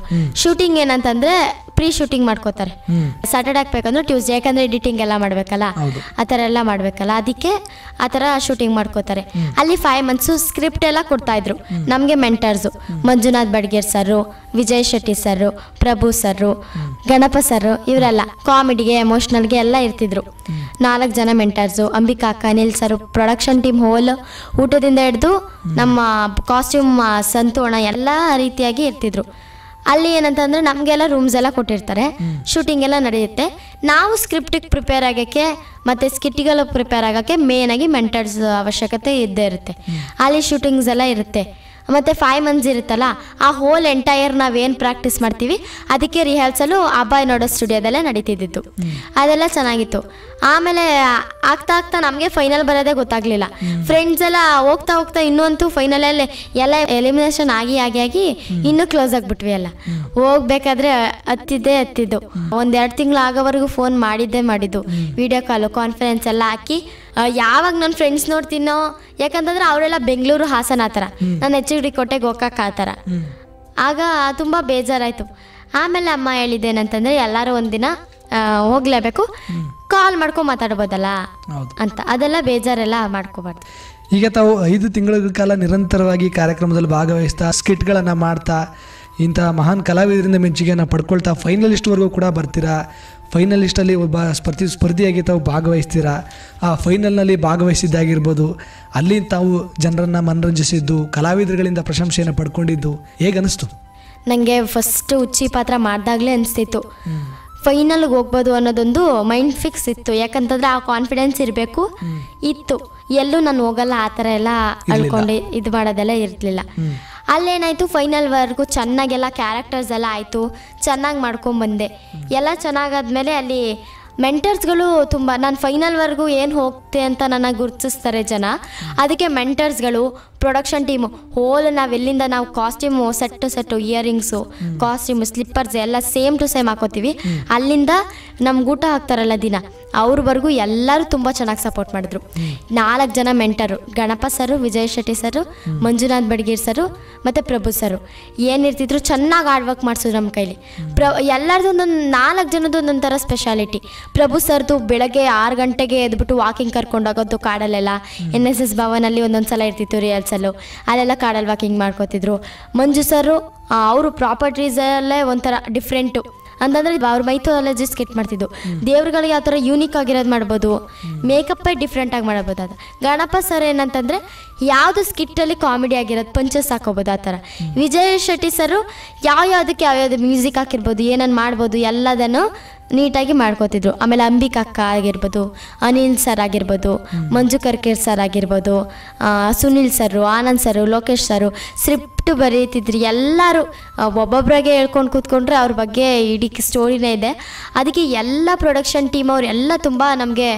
ಶೂಟಿಂಗ್ ಏನಂತಂದರೆ ಪ್ರೀ ಶೂಟಿಂಗ್ ಮಾಡ್ಕೋತಾರೆ. ಸ್ಯಾಟರ್ಡೆ ಹಾಕ್ಬೇಕಂದ್ರೆ ಟ್ಯೂಸ್ಡೇ, ಯಾಕಂದರೆ ಎಡಿಟಿಂಗ್ ಎಲ್ಲ ಮಾಡಬೇಕಲ್ಲ, ಆ ಥರ ಎಲ್ಲ ಮಾಡಬೇಕಲ್ಲ, ಅದಕ್ಕೆ ಆ ಥರ ಶೂಟಿಂಗ್ ಮಾಡ್ಕೋತಾರೆ. ಅಲ್ಲಿ 5 months ಸ್ಕ್ರಿಪ್ಟ್ ಎಲ್ಲ ಕೊಡ್ತಾಯಿದ್ರು ನಮಗೆ ಮೆಂಟರ್ಸು. ಮಂಜುನಾಥ್ ಬಡ್ಗೇರ್ ಸರು, ವಿಜಯ್ ಶೆಟ್ಟಿ ಸರು, ಪ್ರಭು ಸರು, ಗಣಪ ಸರು, ಇವರೆಲ್ಲ ಕಾಮಿಡಿಗೆ ಎಮೋಷ್ನಲ್ಗೆ ಎಲ್ಲ ಇರ್ತಿದ್ರು. 4 ಜನ ಮೆಂಟರ್ಸು. ಅಂಬಿಕಾ ಅಕ್ಕ, ಅನಿಲ್ ಸರು, ಪ್ರೊಡಕ್ಷನ್ ಟೀಮ್ ಹೋಲ್ ಊಟದಿಂದ ಹಿಡಿದು ನಮ್ಮ ಕಾಸ್ಟ್ಯೂಮ್ ಸಂತೋಣ ಎಲ್ಲ ರೀತಿಯಾಗಿ ಇರ್ತಿದ್ರು. ಅಲ್ಲಿ ಏನಂತಂದರೆ ನಮಗೆಲ್ಲ ರೂಮ್ಸ್ ಎಲ್ಲ ಕೊಟ್ಟಿರ್ತಾರೆ, ಶೂಟಿಂಗ್ ಎಲ್ಲ ನಡೆಯುತ್ತೆ. ನಾವು ಸ್ಕ್ರಿಪ್ಟಿಗೆ ಪ್ರಿಪೇರ್ ಆಗೋಕ್ಕೆ ಮತ್ತು ಸ್ಕಿಟ್ಟಿಗೆಲ್ಲ ಪ್ರಿಪೇರ್ ಆಗೋಕ್ಕೆ ಮೇಯ್ನಾಗಿ ಮೆಂಟರ್ಸ್ ಅವಶ್ಯಕತೆ ಇದ್ದೇ ಇರುತ್ತೆ. ಅಲ್ಲಿ ಶೂಟಿಂಗ್ಸ್ ಎಲ್ಲ ಇರುತ್ತೆ. ಮತ್ತು 5 months ಇರುತ್ತಲ್ಲ, ಆ ಹೋಲ್ ಎಂಟೈರ್ ನಾವೇನು ಪ್ರಾಕ್ಟೀಸ್ ಮಾಡ್ತೀವಿ ಅದಕ್ಕೆ ರಿಹರ್ಸಲು ಅಬ್ಬಾಯ್ ನೋಡೋ ಸ್ಟುಡಿಯೋದಲ್ಲೇ ನಡೀತಿದ್ದಿತ್ತು. ಅದೆಲ್ಲ ಚೆನ್ನಾಗಿತ್ತು. ಆಮೇಲೆ ಆಗ್ತಾ ನಮಗೆ ಫೈನಲ್ ಬರೋದೇ ಗೊತ್ತಾಗಲಿಲ್ಲ. ಫ್ರೆಂಡ್ಸ್ ಎಲ್ಲ ಹೋಗ್ತಾ ಇನ್ನೂ ಫೈನಲಲ್ಲಿ ಎಲ್ಲ ಎಲಿಮಿನೇಷನ್ ಆಗಿ ಇನ್ನೂ ಕ್ಲೋಸ್ ಆಗಿಬಿಟ್ವಿ. ಎಲ್ಲ ಹೋಗ್ಬೇಕಾದ್ರೆ ಹತ್ತಿದ್ದು 1-2 ತಿಂಗಳು ಆಗೋವರೆಗೂ ಫೋನ್ ಮಾಡಿದ್ದು, ವಿಡಿಯೋ ಕಾಲು, ಕಾನ್ಫರೆನ್ಸ್ ಎಲ್ಲ ಹಾಕಿ ಯಾವಾಗ ನನ್ನ ಫ್ರೆಂಡ್ಸ್ ನೋಡ್ತೀನೋ, ಯಾಕಂತಂದ್ರೆ ಅವರೆಲ್ಲ ಬೆಂಗಳೂರು, ಹಾಸನ ಆ ಥರ, ನಾನು HOD ಕೋಟೆ, ಗೋಕಾಕ್ ಆ ಥರ. ಆಗ ತುಂಬ ಬೇಜಾರಾಯಿತು. ಆಮೇಲೆ ಅಮ್ಮ ಹೇಳಿದ್ದೇನಂತಂದರೆ ಎಲ್ಲರೂ ಒಂದಿನ ಹೋಗ್ಲೇಬೇಕು, ಕಾಲ್ ಮಾಡ್ಕೊಂಡು ಮಾತಾಡ್ಬೋದಲ್ಲ ಅಂತ. ಅದೆಲ್ಲ ಬೇಜಾರೆಲ್ಲ ಮಾಡ್ಕೋಬಾರ್ದು. ಈಗ ತಾವು 5 ತಿಂಗಳ ಕಾಲ ನಿರಂತರವಾಗಿ ಕಾರ್ಯಕ್ರಮದಲ್ಲಿ ಭಾಗವಹಿಸ್ತಾ ಸ್ಕಿಟ್ಗಳನ್ನು ಮಾಡ್ತಾ ಇಂಥ ಮಹಾನ್ ಕಲಾವಿದರಿಂದ ಮೆಚ್ಚುಗೆಯನ್ನು ಪಡ್ಕೊಳ್ತಾ ಫೈನಲಿಸ್ಟ್ವರೆಗೂ ಕೂಡ ಬರ್ತೀರಾ. ಫೈನಲಿಸ್ಟಲ್ಲಿ ಒಬ್ಬ ಸ್ಪರ್ಧಿಯಾಗಿ ತಾವು ಭಾಗವಹಿಸ್ತೀರಾ. ಆ ಫೈನಲ್ನಲ್ಲಿ ಭಾಗವಹಿಸಿದ್ದಾಗಿರ್ಬೋದು, ಅಲ್ಲಿ ತಾವು ಜನರನ್ನು ಮನರಂಜಿಸಿದ್ದು, ಕಲಾವಿದರುಗಳಿಂದ ಪ್ರಶಂಸೆಯನ್ನು ಪಡ್ಕೊಂಡಿದ್ದು ಹೇಗೆ ಅನಿಸ್ತು? ನನಗೆ ಫಸ್ಟ್ ಹುಚ್ಚಿ ಪಾತ್ರ ಮಾಡಿದಾಗಲೇ ಅನಿಸ್ತಿತ್ತು ಫೈನಲ್ಗೆ ಹೋಗ್ಬೋದು ಅನ್ನೋದೊಂದು ಮೈಂಡ್ ಫಿಕ್ಸ್ ಇತ್ತು. ಯಾಕಂತಂದರೆ ಆ ಕಾನ್ಫಿಡೆನ್ಸ್ ಇತ್ತು. ಎಲ್ಲೂ ನಾನು ಹೋಗಲ್ಲ ಆ ಥರ ಎಲ್ಲ ಅಳ್ಕೊಂಡು ಇದು ಮಾಡೋದೆಲ್ಲ ಇರಲಿಲ್ಲ. ಅಲ್ಲೇನಾಯಿತು, ಫೈನಲ್ವರೆಗೂ ಚೆನ್ನಾಗೆಲ್ಲ ಕ್ಯಾರೆಕ್ಟರ್ಸ್ ಎಲ್ಲ ಆಯಿತು, ಚೆನ್ನಾಗಿ ಮಾಡ್ಕೊಂಬಂದೆ. ಎಲ್ಲ ಚೆನ್ನಾಗಾದ್ಮೇಲೆ ಅಲ್ಲಿ ಮೆಂಟರ್ಸ್ಗಳು ತುಂಬ, ನಾನು ಫೈನಲ್ವರೆಗೂ ಏನು ಹೋಗ್ತೆ ಅಂತ ನನಗೆ ಗುರುತಿಸ್ತಾರೆ ಜನ. ಅದಕ್ಕೆ ಮೆಂಟರ್ಸ್ಗಳು, ಪ್ರೊಡಕ್ಷನ್ ಟೀಮು ಹೋಲ್ ನಾವೆಲ್ಲಿಂದ ನಾವು costume set earrings, costume, slippers ಎಲ್ಲ ಸೇಮ್ ಟು ಸೇಮ್ ಹಾಕೋತೀವಿ. ಅಲ್ಲಿಂದ ನಮ್ಗೆ ಊಟ ಹಾಕ್ತಾರಲ್ಲ ದಿನ, ಅವ್ರವರೆಗೂ ಎಲ್ಲರೂ ತುಂಬ ಚೆನ್ನಾಗಿ ಸಪೋರ್ಟ್ ಮಾಡಿದ್ರು. 4 ಜನ ಮೆಂಟರು, ಗಣಪ ಸರು, ವಿಜಯ್ ಶೆಟ್ಟಿ ಸರು, ಮಂಜುನಾಥ್ ಬಡ್ಗೀರ್ ಸರು ಮತ್ತು ಪ್ರಭು ಸರು ಏನಿರ್ತಿದ್ರು ಚೆನ್ನಾಗಿ ಹಾರ್ಡ್ ವರ್ಕ್ ಮಾಡಿಸಿದ್ರು ನಮ್ಮ ಕೈಲಿ. ಎಲ್ಲರದು ಒಂದೊಂದು 4 ಜನದ್ದು ಒಂದೊಂಥರ ಸ್ಪೆಷಾಲಿಟಿ. ಪ್ರಭು ಸರ್ದು ಬೆಳಗ್ಗೆ 6 ಗಂಟೆಗೆ ಎದ್ಬಿಟ್ಟು ವಾಕಿಂಗ್ ಕರ್ಕೊಂಡು ಹೋಗೋದು ಕಾಡಲ್ಲೆಲ್ಲ. NSS ಭವನಲ್ಲಿ ಒಂದೊಂದು ಸಲ ಇರ್ತಿತ್ತು ರಿಹರ್ಸಲ್ಲು, ಅಲ್ಲೆಲ್ಲ ಕಾಡಲ್ಲಿ ವಾಕಿಂಗ್ ಮಾಡ್ಕೋತಿದ್ರು. ಮಂಜು ಸರು ಅವರು ಪ್ರಾಪರ್ಟೀಸಲ್ಲೇ ಒಂಥರ ಡಿಫ್ರೆಂಟು ಅಂತಂದರೆ ಅವ್ರ ಮೈಥಾಲಜಿ ಸ್ಕಿಟ್ ಮಾಡ್ತಿದ್ದು. ದೇವ್ರುಗಳಿಗೆ ಯಾವ ಥರ ಯೂನಿಕ್ ಆಗಿರೋದು ಮಾಡ್ಬೋದು, ಮೇಕಪ್ಪೇ ಡಿಫ್ರೆಂಟಾಗಿ ಮಾಡ್ಬೋದು. ಅದು ಗಣಪ ಸರ್ ಏನಂತಂದರೆ ಯಾವುದು ಸ್ಕಿಟ್ಟಲ್ಲಿ ಕಾಮಿಡಿ ಆಗಿರೋದು ಪಂಚಸ್ ಹಾಕೋಬೋದು ಆ ಥರ. ವಿಜಯ್ ಶೆಟ್ಟಿ ಸರು ಯಾವ್ಯಾವುದಕ್ಕೆ ಯಾವ್ಯಾವುದು ಮ್ಯೂಸಿಕ್ ಹಾಕಿರ್ಬೋದು, ಏನನ್ನು ಮಾಡ್ಬೋದು ಎಲ್ಲದನ್ನು ನೀಟಾಗಿ ಮಾಡ್ಕೋತಿದ್ರು. ಆಮೇಲೆ ಅಂಬಿಕಾ ಅಕ್ಕ ಆಗಿರ್ಬೋದು, ಅನಿಲ್ ಸರ್ ಆಗಿರ್ಬೋದು, ಮಂಜು ಕರ್ಕೇರ್ ಸರ್ ಆಗಿರ್ಬೋದು, ಸುನಿಲ್ ಸರು, ಆನಂದ್ ಸರು, ಲೋಕೇಶ್ ಸರು ಸ್ಕ್ರಿಪ್ಟ್ ಬರೀತಿದ್ರು. ಎಲ್ಲರೂ ಒಬ್ಬೊಬ್ಬರಾಗೆ ಹೇಳ್ಕೊಂಡು ಕೂತ್ಕೊಂಡ್ರೆ ಅವ್ರ ಬಗ್ಗೆ ಇಡೀ ಸ್ಟೋರಿನೇ ಇದೆ. ಅದಕ್ಕೆ ಎಲ್ಲ ಪ್ರೊಡಕ್ಷನ್ ಟೀಮ್ ಅವ್ರು ಎಲ್ಲ ತುಂಬ ನಮಗೆ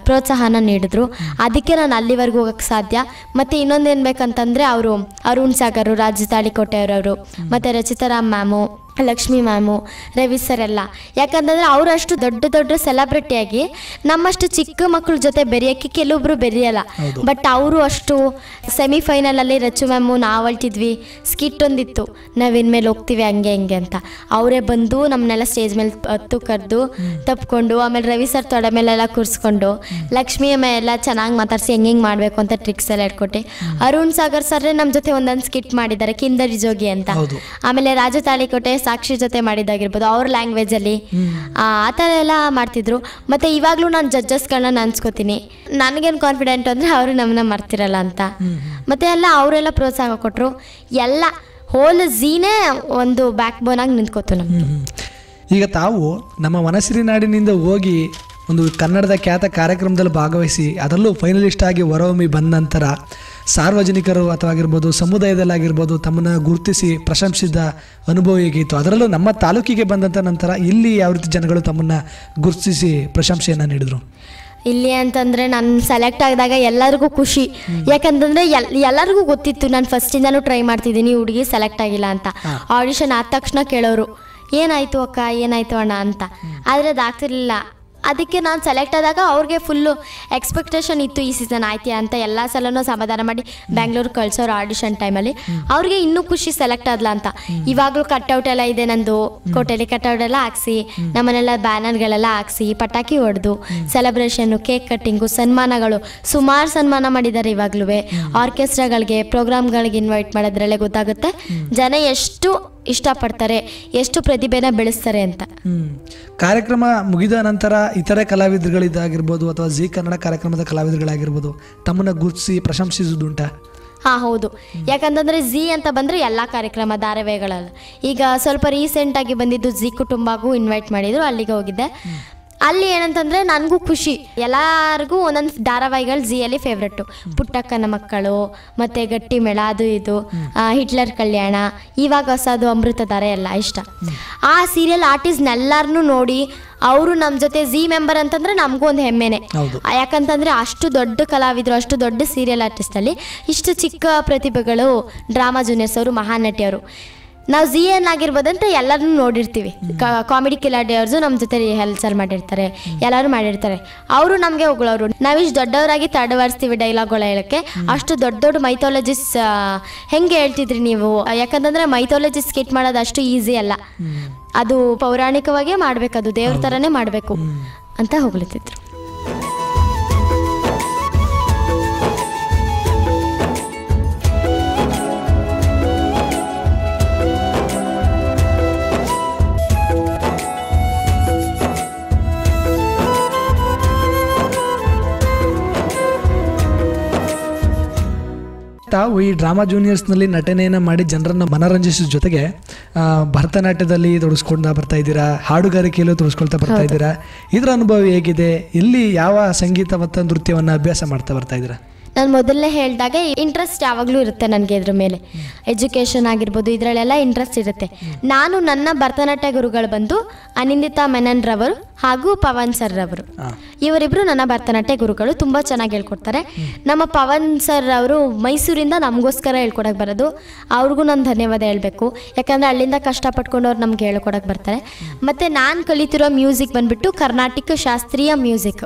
ಪ್ರೋತ್ಸಾಹನ ನೀಡಿದ್ರು. ಅದಕ್ಕೆ ನಾನು ಅಲ್ಲಿವರೆಗೂ ಹೋಗೋಕ್ಕೆ ಸಾಧ್ಯ. ಮತ್ತು ಇನ್ನೊಂದೇನು ಬೇಕಂತಂದರೆ ಅವರು ಅರುಣ್ ಸಾಗರು, ರಾಜು ತಾಳಿಕೋಟೆಯವರು, ಮತ್ತು Rachita Ram ma'am, Lakshmi ma'am, Ravi sir ಎಲ್ಲ. ಯಾಕಂತಂದರೆ ಅವರಷ್ಟು ದೊಡ್ಡ ಸೆಲೆಬ್ರಿಟಿಯಾಗಿ ನಮ್ಮಷ್ಟು ಚಿಕ್ಕ ಮಕ್ಕಳ ಜೊತೆ ಬೆರೆಯೋಕ್ಕೆ ಕೆಲವೊಬ್ರು ಬೆರೆಯಲ್ಲ. ಬಟ್ ಅವರು ಅಷ್ಟು ಸೆಮಿಫೈನಲಲ್ಲಿ ರಚು ಮ್ಯಾಮು ನಾವು ಅಳ್ತಿದ್ವಿ, ಸ್ಕಿಟ್ ಒಂದಿತ್ತು ನಾವಿನ ಮೇಲೆ ಹೋಗ್ತೀವಿ ಹಂಗೆ ಅಂತ. ಅವರೇ ಬಂದು ನಮ್ಮನ್ನೆಲ್ಲ ಸ್ಟೇಜ್ ಮೇಲೆ ಹತ್ತು ಕರೆದು ತಪ್ಕೊಂಡು, ಆಮೇಲೆ ರವಿ ಸರ್ ತೊಡೆ ಮೇಲೆಲ್ಲ ಕೂರಿಸ್ಕೊಂಡು, ಲಕ್ಷ್ಮಿ ಅಮ್ಮ ಎಲ್ಲ ಚೆನ್ನಾಗಿ ಮಾತಾಡಿಸಿ ಹೆಂಗೆ ಮಾಡಬೇಕು ಅಂತ ಟ್ರಿಕ್ಸ್ ಎಲ್ಲ ಇಟ್ಕೊಟ್ಟು. ಅರುಣ್ ಸಾಗರ್ ಸರ್ರೇ ನಮ್ಮ ಜೊತೆ ಒಂದೊಂದು ಸ್ಕಿಟ್ ಮಾಡಿದ್ದಾರೆ, ಕಿಂದರಿ ಜೋಗಿ ಅಂತ. ಆಮೇಲೆ ರಾಜು ತಾಳಿಕೋಟೆ ಸಾಕ್ಷಿ ಜೊತೆ ಮಾಡಿದ್ದಾಗಿರ್ಬೋದು ಅವ್ರ ಲ್ಯಾಂಗ್ವೇಜಲ್ಲಿ ಆ ಥರ ಎಲ್ಲ ಮಾಡ್ತಿದ್ರು. ಮತ್ತು ಇವಾಗಲೂ ನಾನು ಜಡ್ಜಸ್ಗಳನ್ನ ಅನ್ಸ್ಕೊತೀನಿ. ನನಗೇನು ಕಾನ್ಫಿಡೆಂಟ್ ಅಂದರೆ ಅವರು ನಮ್ಮನ್ನ ಮರ್ತಿರಲ್ಲ ಅಂತ. ಮತ್ತು ಎಲ್ಲ ಅವರೆಲ್ಲ ಪ್ರೋತ್ಸಾಹ ಕೊಟ್ಟರು. ಎಲ್ಲ ಹೋಲ್ ಝೀನೇ ಒಂದು ಬ್ಯಾಕ್ ಬೋನಾಗಿ ನಿಂತ್ಕೋತು ನಮ್ಗೆ. ಈಗ ತಾವು ನಮ್ಮ ವನಸಿರಿ ನಾಡಿನಿಂದ ಹೋಗಿ ಒಂದು ಕನ್ನಡದ ಖ್ಯಾತ ಕಾರ್ಯಕ್ರಮದಲ್ಲಿ ಭಾಗವಹಿಸಿ ಅದರಲ್ಲೂ ಫೈನಲಿಸ್ಟ್ ಆಗಿ ಹೊರಹೊಮ್ಮಿ ಬಂದ ನಂತರ ಸಾರ್ವಜನಿಕರು ಅಥವಾ ಆಗಿರ್ಬೋದು ಸಮುದಾಯದಲ್ಲಾಗಿರ್ಬೋದು ತಮ್ಮನ್ನು ಗುರುತಿಸಿ ಪ್ರಶಂಸಿಸಿದ ಅನುಭವ ಹೇಗಿತ್ತು? ಅದರಲ್ಲೂ ನಮ್ಮ ತಾಲೂಕಿಗೆ ಬಂದಂಥ ನಂತರ ಇಲ್ಲಿ ಯಾವ ರೀತಿ ಜನಗಳು ತಮ್ಮನ್ನು ಗುರುತಿಸಿ ಪ್ರಶಂಸೆಯನ್ನು ನೀಡಿದರು? ಇಲ್ಲಿ ಅಂತಂದರೆ ನಾನು ಸೆಲೆಕ್ಟ್ ಆಗಿದಾಗ ಎಲ್ಲರಿಗೂ ಖುಷಿ. ಯಾಕಂತಂದರೆ ಎಲ್ಲರಿಗೂ ಗೊತ್ತಿತ್ತು ನಾನು ಫಸ್ಟಿಂದನೂ ಟ್ರೈ ಮಾಡ್ತಿದ್ದೀನಿ, ಹುಡುಗಿ ಸೆಲೆಕ್ಟ್ ಆಗಿಲ್ಲ ಅಂತ. ಆಡಿಷನ್ ಆದ ತಕ್ಷಣ ಕೇಳೋರು ಏನಾಯಿತು ಅಕ್ಕ, ಏನಾಯಿತು ಅಣ್ಣ ಅಂತ. ಆದರೆ ಅದಾಗ್ತಿರ್ಲಿಲ್ಲ. ಅದಕ್ಕೆ ನಾನು ಸೆಲೆಕ್ಟ್ ಆದಾಗ ಅವ್ರಿಗೆ ಫುಲ್ಲು ಎಕ್ಸ್ಪೆಕ್ಟೇಷನ್ ಇತ್ತು ಈ ಸೀಸನ್ ಆಯ್ತೀಯ ಅಂತ. ಎಲ್ಲ ಸಲನೂ ಸಮಾಧಾನ ಮಾಡಿ ಬ್ಯಾಂಗ್ಳೂರು ಕಳ್ಸೋರು ಆಡಿಷನ್ ಟೈಮಲ್ಲಿ. ಅವ್ರಿಗೆ ಇನ್ನೂ ಖುಷಿ ಸೆಲೆಕ್ಟ್ ಆದ್ಲ ಅಂತ. ಇವಾಗಲೂ ಕಟ್ಔಟ್ ಎಲ್ಲ ಇದೆ ನಂದು, ಕೋಟೆಲಿ ಕಟ್ಔಟ್ ಎಲ್ಲ ಹಾಕ್ಸಿ, ನಮ್ಮನೆಲ್ಲ ಬ್ಯಾನರ್ಗಳೆಲ್ಲ ಹಾಕ್ಸಿ, ಪಟಾಕಿ ಹೊಡೆದು ಸೆಲೆಬ್ರೇಷನ್ನು, ಕೇಕ್ ಕಟ್ಟಿಂಗು, ಸನ್ಮಾನಗಳು ಸುಮಾರು ಸನ್ಮಾನ ಮಾಡಿದ್ದಾರೆ. ಇವಾಗಲೂ ಆರ್ಕೆಸ್ಟ್ರಾಗಳಿಗೆ, ಪ್ರೋಗ್ರಾಮ್ಗಳಿಗೆ ಇನ್ವೈಟ್ ಮಾಡೋದ್ರಲ್ಲೇ ಗೊತ್ತಾಗುತ್ತೆ ಜನ ಎಷ್ಟು ಇಷ್ಟಪಡ್ತಾರೆ, ಎಷ್ಟು ಪ್ರತಿಭೆನ ಬೆಳೆಸ್ತಾರೆ ಅಂತ. ಕಾರ್ಯಕ್ರಮ ಮುಗಿದ ನಂತರ ಇತರೆ ಕಲಾವಿದರುಗಳಿದ್ದಾಗಿರ್ಬೋದು ಅಥವಾ ಜಿ ಕನ್ನಡ ಕಾರ್ಯಕ್ರಮದ ಕಲಾವಿದರುಗಳಾಗಿರ್ಬೋದು ತಮ್ಮನ್ನು ಗುರುತಿಸಿ ಪ್ರಶಂಸಿಸುವುದುಂಟಾ? ಹಾಂ ಹೌದು. ಯಾಕಂತಂದರೆ ಝೀ ಅಂತ ಬಂದರೆ ಎಲ್ಲ ಕಾರ್ಯಕ್ರಮ ಧಾರಾವಾಹಿಗಳಲ್ಲ. ಈಗ ಸ್ವಲ್ಪ ರೀಸೆಂಟಾಗಿ ಬಂದಿದ್ದು ಝೀ ಕುಟುಂಬಗೂ ಇನ್ವೈಟ್ ಮಾಡಿದರು, ಅಲ್ಲಿಗೆ ಹೋಗಿದ್ದೆ. ಅಲ್ಲಿ ಏನಂತಂದರೆ ನನಗೂ ಖುಷಿ. ಎಲ್ಲರಿಗೂ ಒಂದೊಂದು ಧಾರಾವಾಹಿಗಳು ಝೀಯಲ್ಲಿ ಫೇವ್ರೆಟ್ಟು. ಪುಟ್ಟಕ್ಕನ ಮಕ್ಕಳು, ಮತ್ತು ಗಟ್ಟಿ ಮೇಳ, ಅದು ಇದು, ಹಿಟ್ಲರ್ ಕಲ್ಯಾಣ, ಇವಾಗ ಹೊಸದು ಅಮೃತಧಾರೆ ಎಲ್ಲ ಇಷ್ಟ. ಆ ಸೀರಿಯಲ್ ಆರ್ಟಿಸ್ಟ್ನೆಲ್ಲರನ್ನೂ ನೋಡಿ ಅವರು ನಮ್ಮ ಜೊತೆ ಝೀ ಮೆಂಬರ್ ಅಂತಂದರೆ ನಮಗೂ ಒಂದು ಹೆಮ್ಮೆನೆ. ಯಾಕಂತಂದರೆ ಅಷ್ಟು ದೊಡ್ಡ ಕಲಾವಿದರು, ಅಷ್ಟು ದೊಡ್ಡ ಸೀರಿಯಲ್ ಆರ್ಟಿಸ್ಟಲ್ಲಿ ಇಷ್ಟು ಚಿಕ್ಕ ಪ್ರತಿಭೆಗಳು, ಡ್ರಾಮಾ ಜೂನಿಯರ್ಸ್ ಅವರು, ಮಹಾನ್ ನಟಿಯವರು. ನಾವು ಝೀ ಏನಾಗಿರ್ಬೋದಂತ ಎಲ್ಲರನ್ನೂ ನೋಡಿರ್ತೀವಿ. ಕಾಮಿಡಿ ಕಿಲಾಡಿಯವ್ರದ್ದು ನಮ್ಮ ಜೊತೆ ರಿಹರ್ಸಲ್ ಮಾಡಿರ್ತಾರೆ, ಎಲ್ಲರೂ ಮಾಡಿರ್ತಾರೆ. ಅವರು ನಮಗೆ ಹೊಗಳವರು. ನಾವಿಷ್ಟು ದೊಡ್ಡವರಾಗಿ ತಡವರ್ಸ್ತೀವಿ ಡೈಲಾಗ್ಗಳು ಹೇಳೋಕ್ಕೆ. ಅಷ್ಟು ದೊಡ್ಡ ದೊಡ್ಡ ಮೈಥಾಲಜಿಸ್ ಹೆಂಗೆ ಹೇಳ್ತಿದ್ರಿ ನೀವು? ಯಾಕಂತಂದರೆ ಮೈಥಾಲಜಿಸ್ ಸ್ಕಿಟ್ ಮಾಡೋದು ಅಷ್ಟು ಈಸಿ ಅಲ್ಲ. ಅದು ಪೌರಾಣಿಕವಾಗೇ ಮಾಡಬೇಕು, ಅದು ದೇವ್ರ ಥರನೇ ಮಾಡಬೇಕು ಅಂತ ಹೊಗಳ್ತಿದ್ರು. ತಾವು ಈ ಡ್ರಾಮಾ ಜೂನಿಯರ್ಸ್ನಲ್ಲಿ ನಟನೆಯನ್ನು ಮಾಡಿ ಜನರನ್ನು ಮನರಂಜಿಸೋ ಜೊತೆಗೆ ಭರತನಾಟ್ಯದಲ್ಲಿ ತೊಡಗಿಸ್ಕೊಂಡ ಬರ್ತಾ ಇದ್ದೀರಾ, ಹಾಡುಗಾರಿಕೆಯಲ್ಲೂ ತೊಡಗಿಸ್ಕೊಳ್ತಾ ಬರ್ತಾ ಇದ್ದೀರಾ. ಇದರ ಅನುಭವ ಹೇಗಿದೆ? ಇಲ್ಲಿ ಯಾವ ಸಂಗೀತ ಮತ್ತು ನೃತ್ಯವನ್ನು ಅಭ್ಯಾಸ ಮಾಡ್ತಾ ಬರ್ತಾ ಇದ್ದೀರಾ? ನಾನು ಮೊದಲನೇ ಹೇಳಿದಾಗೆ ಇಂಟ್ರೆಸ್ಟ್ ಯಾವಾಗಲೂ ಇರುತ್ತೆ ನನಗೆ ಇದ್ರ ಮೇಲೆ. ಎಜುಕೇಷನ್ ಆಗಿರ್ಬೋದು, ಇದರಲ್ಲೆಲ್ಲ ಇಂಟ್ರೆಸ್ಟ್ ಇರುತ್ತೆ. ನಾನು ನನ್ನ ಭರತನಾಟ್ಯ ಗುರುಗಳು ಬಂದು ಅನಿಂದಿತಾ ಮೆನನ್ ರವರು ಹಾಗೂ ಪವನ್ ಸರ್ ರವರು. ಇವರಿಬ್ಬರು ನನ್ನ ಭರತನಾಟ್ಯ ಗುರುಗಳು. ತುಂಬ ಚೆನ್ನಾಗಿ ಹೇಳ್ಕೊಡ್ತಾರೆ. ನಮ್ಮ ಪವನ್ ಸರ್ ಅವರು ಮೈಸೂರಿಂದ ನಮಗೋಸ್ಕರ ಹೇಳ್ಕೊಡಕ್ಕೆ ಬರೋದು. ಅವ್ರಿಗೂ ನಾನು ಧನ್ಯವಾದ ಹೇಳಬೇಕು. ಯಾಕಂದರೆ ಅಲ್ಲಿಂದ ಕಷ್ಟಪಟ್ಕೊಂಡು ಅವ್ರು ನಮ್ಗೆ ಹೇಳ್ಕೊಡಕ್ಕೆ ಬರ್ತಾರೆ. ಮತ್ತು ನಾನು ಕಲಿತಿರೋ ಮ್ಯೂಸಿಕ್ ಬಂದುಬಿಟ್ಟು ಕರ್ನಾಟಕ ಶಾಸ್ತ್ರೀಯ ಮ್ಯೂಸಿಕ್,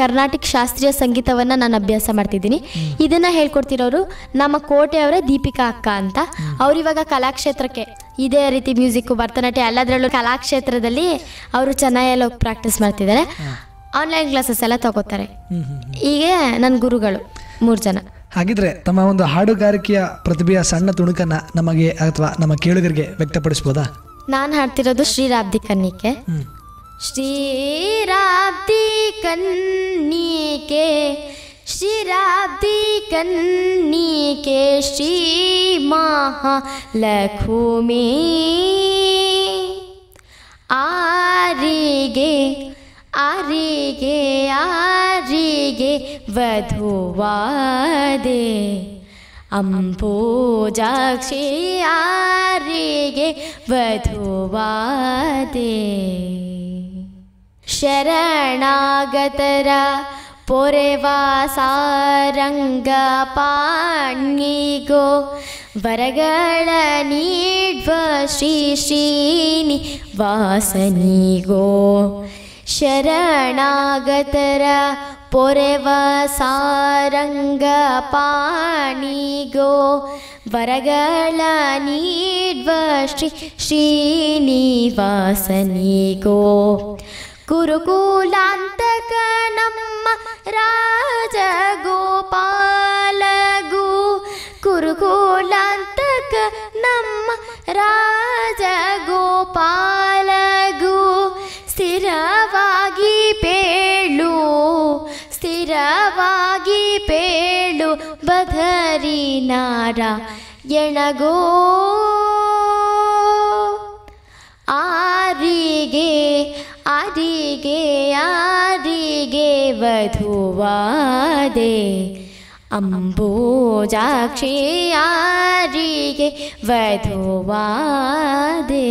ಕರ್ನಾಟಕ ಶಾಸ್ತ್ರೀಯ ಸಂಗೀತವನ್ನು ನಾನು ಅಭ್ಯಾಸ ಮಾಡ್ತಿದ್ದೀನಿ. ಇದನ್ನು ಹೇಳ್ಕೊಡ್ತಿರೋರು ನಮ್ಮ ಕೋಟೆಯವರೇ ದೀಪಿಕಾ ಅಕ್ಕ ಅಂತ. ಅವರಿವಾಗ ಕಲಾಕ್ಷೇತ್ರಕ್ಕೆ ಇದೇ ರೀತಿ ಮ್ಯೂಸಿಕ್ಕು, ಭರತನಾಟ್ಯ ಎಲ್ಲದರಲ್ಲೂ ಕಲಾಕ್ಷೇತ್ರದಲ್ಲಿ ಅವರು ಚೆನ್ನೈಯಲ್ಲಿ ಹೋಗಿ ಪ್ರಾಕ್ಟೀಸ್ ಮಾಡ್ತಿದ್ದಾರೆ. ಆನ್ಲೈನ್ ಕ್ಲಾಸಸ್ ಎಲ್ಲ ತಗೋತಾರೆ. ಹೀಗೆ ನನ್ನ ಗುರುಗಳು 3 ಜನ. ಹಾಗಿದ್ರೆ ತಮ್ಮ ಒಂದು ಹಾಡುಗಾರಿಕೆಯ ಪ್ರತಿಭೆಯ ಸಣ್ಣ ತುಣುಕನ್ನು ನಮಗೆ ಅಥವಾ ನಮ್ಮ ಕೇಳುಗರಿಗೆ ವ್ಯಕ್ತಪಡಿಸ್ಬೋದಾ? ನಾನು ಹಾಡ್ತಿರೋದು ಶ್ರೀರಾಬ್ದಿ ಕನ್ನಿಕೆ. ಶ್ರೀರಾಬ್ದಿ ಕನ್ನಿಕೆ, ಶ್ರೀರಾಬ್ದಿ ಕನ್ನಿಕೆ, ಶ್ರೀ ಮಹಾಲಕ್ಷ್ಮೀ ಆರಿಗೆ ಆರಿಗೆ ಆರಿಗೆ ವಧುವಾದೆ, ಅಂಬುಜಾಕ್ಷಿ ಆರಿಗೆ ವಧುವಾದೆ. ಶರಣಾಗತರ ಪೊರೆವಾ ಸಾರಂಗ ಪಾಣಿಗೋ, ವರಗಳ ನೀಡ್ವ ಶ್ರೀ ಶ್ರೀನಿ ವಾಸನಿಗೋ. ಶರಣಾಗತರ ಪೊರೆವ ಸಾರಂಗ ಪಾಣಿಗೋ, ವರಗಳ ನೀಡ್ವ ಶ್ರೀ ಶ್ರೀನಿವಾಸನಿಗೋ. ಕುರುಕುಲಾಂತಕ ನಮ್ಮ ರಾಜಗೋಪಾಲಗೂ, ಕುರುಕುಲಾಂತಕ ನಮ್ಮ ರಾಜಗೋಪಾಲಗೂ, ಪೇಳು ಬಧರಿ ನಾರ ಎಣಗೋ ಆರಿಗೆ ಆರಿಗೆ ಆರಿಗೆ ವಧುವಾದೆ ಅಂಬುಜಾಕ್ಷಿ ಆರಿಗೆ ವಧುವಾದೆ.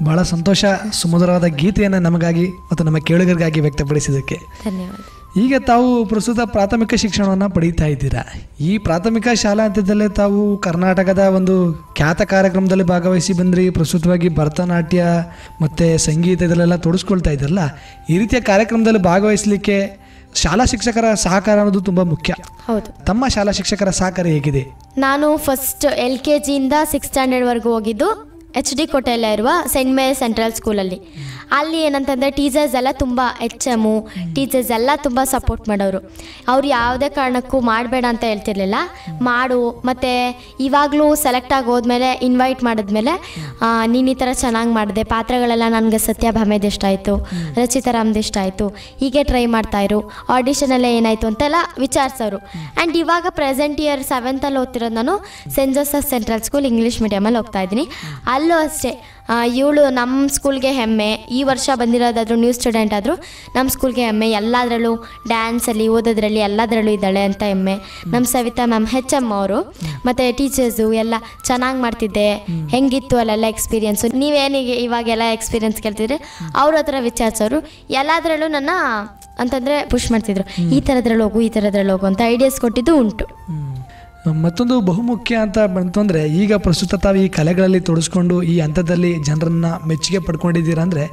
ಬಹಳ ಸಂತೋಷ ಸುಮಧುರವಾದ ಗೀತೆಯನ್ನು ನಮಗಾಗಿ ಮತ್ತು ನಮ್ಮ ಕೇಳುಗರಿಗಾಗಿ ವ್ಯಕ್ತಪಡಿಸಿದ್ದಕ್ಕೆ ಧನ್ಯವಾದ. ಈಗ ತಾವು ಪ್ರಸ್ತುತ ಪ್ರಾಥಮಿಕ ಶಿಕ್ಷಣವನ್ನು ಪಡೀತಾ ಇದ್ದೀರಾ. ಈ ಪ್ರಾಥಮಿಕ ಶಾಲಾ ಹಂತದಲ್ಲೇ ತಾವು ಕರ್ನಾಟಕದ ಒಂದು ಖ್ಯಾತ ಕಾರ್ಯಕ್ರಮದಲ್ಲಿ ಭಾಗವಹಿಸಿ ಬಂದ್ರಿ. ಪ್ರಸ್ತುತವಾಗಿ ಭರತನಾಟ್ಯ ಮತ್ತು ಸಂಗೀತ ಇದರಲ್ಲೆಲ್ಲ ತೊಡಸ್ಕೊಳ್ತಾ ಇದ್ದಾರಲ್ಲ, ಈ ರೀತಿಯ ಕಾರ್ಯಕ್ರಮದಲ್ಲಿ ಭಾಗವಹಿಸಲಿಕ್ಕೆ ಶಾಲಾ ಶಿಕ್ಷಕರ ಸಹಕಾರ ಅನ್ನೋದು ತುಂಬ ಮುಖ್ಯ. ಹೌದು. ತಮ್ಮ ಶಾಲಾ ಶಿಕ್ಷಕರ ಸಹಕಾರ ಹೇಗಿದೆ? ನಾನು ಫಸ್ಟ್ LKG ಇಂದ 6th ಸ್ಟ್ಯಾಂಡರ್ಡ್ವರೆಗೂ ಹೋಗಿದ್ದು HD ಕೋಟೆಯಲ್ಲೇ ಇರುವ ಸೆಂಟ್ ಮೇರಿ ಸೆಂಟ್ರಲ್ ಸ್ಕೂಲಲ್ಲಿ. ಅಲ್ಲಿ ಏನಂತಂದರೆ ಟೀಚರ್ಸ್ ಎಲ್ಲ ತುಂಬ HM ಟೀಚರ್ಸ್ ಎಲ್ಲ ತುಂಬ ಸಪೋರ್ಟ್ ಮಾಡೋರು. ಅವ್ರು ಯಾವುದೇ ಕಾರಣಕ್ಕೂ ಮಾಡಬೇಡ ಅಂತ ಹೇಳ್ತಿರ್ಲಿಲ್ಲ, ಮಾಡು. ಮತ್ತು ಇವಾಗಲೂ ಸೆಲೆಕ್ಟ್ ಆಗಿ ಹೋದ್ಮೇಲೆ ಇನ್ವೈಟ್ ಮಾಡಿದ್ಮೇಲೆ ನೀನು ಈ ಥರ ಚೆನ್ನಾಗಿ ಮಾಡಿದೆ, ಪಾತ್ರಗಳೆಲ್ಲ ನನಗೆ ಸತ್ಯಭಾಮೆದು ಇಷ್ಟ ಆಯಿತು, ರಚಿತಾರಾಮ್ದು ಇಷ್ಟ ಆಯಿತು, ಹೀಗೆ ಟ್ರೈ ಮಾಡ್ತಾಯಿರು, ಆಡಿಷನಲ್ಲೇ ಏನಾಯಿತು ಅಂತೆಲ್ಲ ವಿಚಾರಿಸೋರು. ಆ್ಯಂಡ್ ಇವಾಗ ಪ್ರೆಸೆಂಟ್ ಇಯರ್ 7th ಓದ್ತಿರೋದು ನಾನು Saint Joseph Central School English ಮೀಡಿಯಮಲ್ಲಿ ಹೋಗ್ತಾ ಇದ್ದೀನಿ. ಅಲ್ಲೂ ಅಷ್ಟೇ ಇವಳು ನಮ್ಮ ಸ್ಕೂಲ್ಗೆ ಹೆಮ್ಮೆ. ಈ ವರ್ಷ ಬಂದಿರೋದಾದರೂ ನ್ಯೂ ಸ್ಟೂಡೆಂಟ್ ಆದರೂ ನಮ್ಮ ಸ್ಕೂಲ್ಗೆ ಹೆಮ್ಮೆ. ಎಲ್ಲದರಲ್ಲೂ ಡ್ಯಾನ್ಸಲ್ಲಿ ಓದೋದ್ರಲ್ಲಿ ಎಲ್ಲದರಲ್ಲೂ ಇದ್ದಾಳೆ ಅಂತ ಹೆಮ್ಮೆ. ನಮ್ಮ ಸವಿತಾ ಮ್ಯಾಮ್ HM ಅವರು ಮತ್ತು ಟೀಚರ್ಸು ಎಲ್ಲ ಚೆನ್ನಾಗಿ ಮಾಡ್ತಿದ್ದೆ, ಹೆಂಗಿತ್ತು ಅಲ್ಲೆಲ್ಲ ಎಕ್ಸ್ಪೀರಿಯೆನ್ಸು, ನೀವೇನಿಗೆ ಇವಾಗೆಲ್ಲ ಎಕ್ಸ್ಪೀರಿಯೆನ್ಸ್ ಕೇಳ್ತಿದ್ರೆ ಅವ್ರ ಹತ್ರ ವಿಚಾರಿಸೋರು. ಎಲ್ಲದರಲ್ಲೂ ನನ್ನ ಅಂತಂದರೆ ಪುಷ್ ಮಾಡ್ತಿದ್ರು, ಈ ಥರದ್ರಲ್ಲಿ ಹೋಗು, ಈ ಥರದ್ರಲ್ಲಿ ಹೋಗು ಅಂತ ಐಡಿಯಾಸ್ ಕೊಟ್ಟಿದ್ದು ಉಂಟು. ಮತ್ತೊಂದು ಬಹುಮುಖ್ಯ ಅಂತ ಬಂತು ಅಂದರೆ, ಈಗ ಪ್ರಸ್ತುತ ತಾವು ಈ ಕಲೆಗಳಲ್ಲಿ ತೊಡಸ್ಕೊಂಡು ಈ ಹಂತದಲ್ಲಿ ಜನರನ್ನ ಮೆಚ್ಚುಗೆ ಪಡ್ಕೊಂಡಿದ್ದೀರಾ ಅಂದರೆ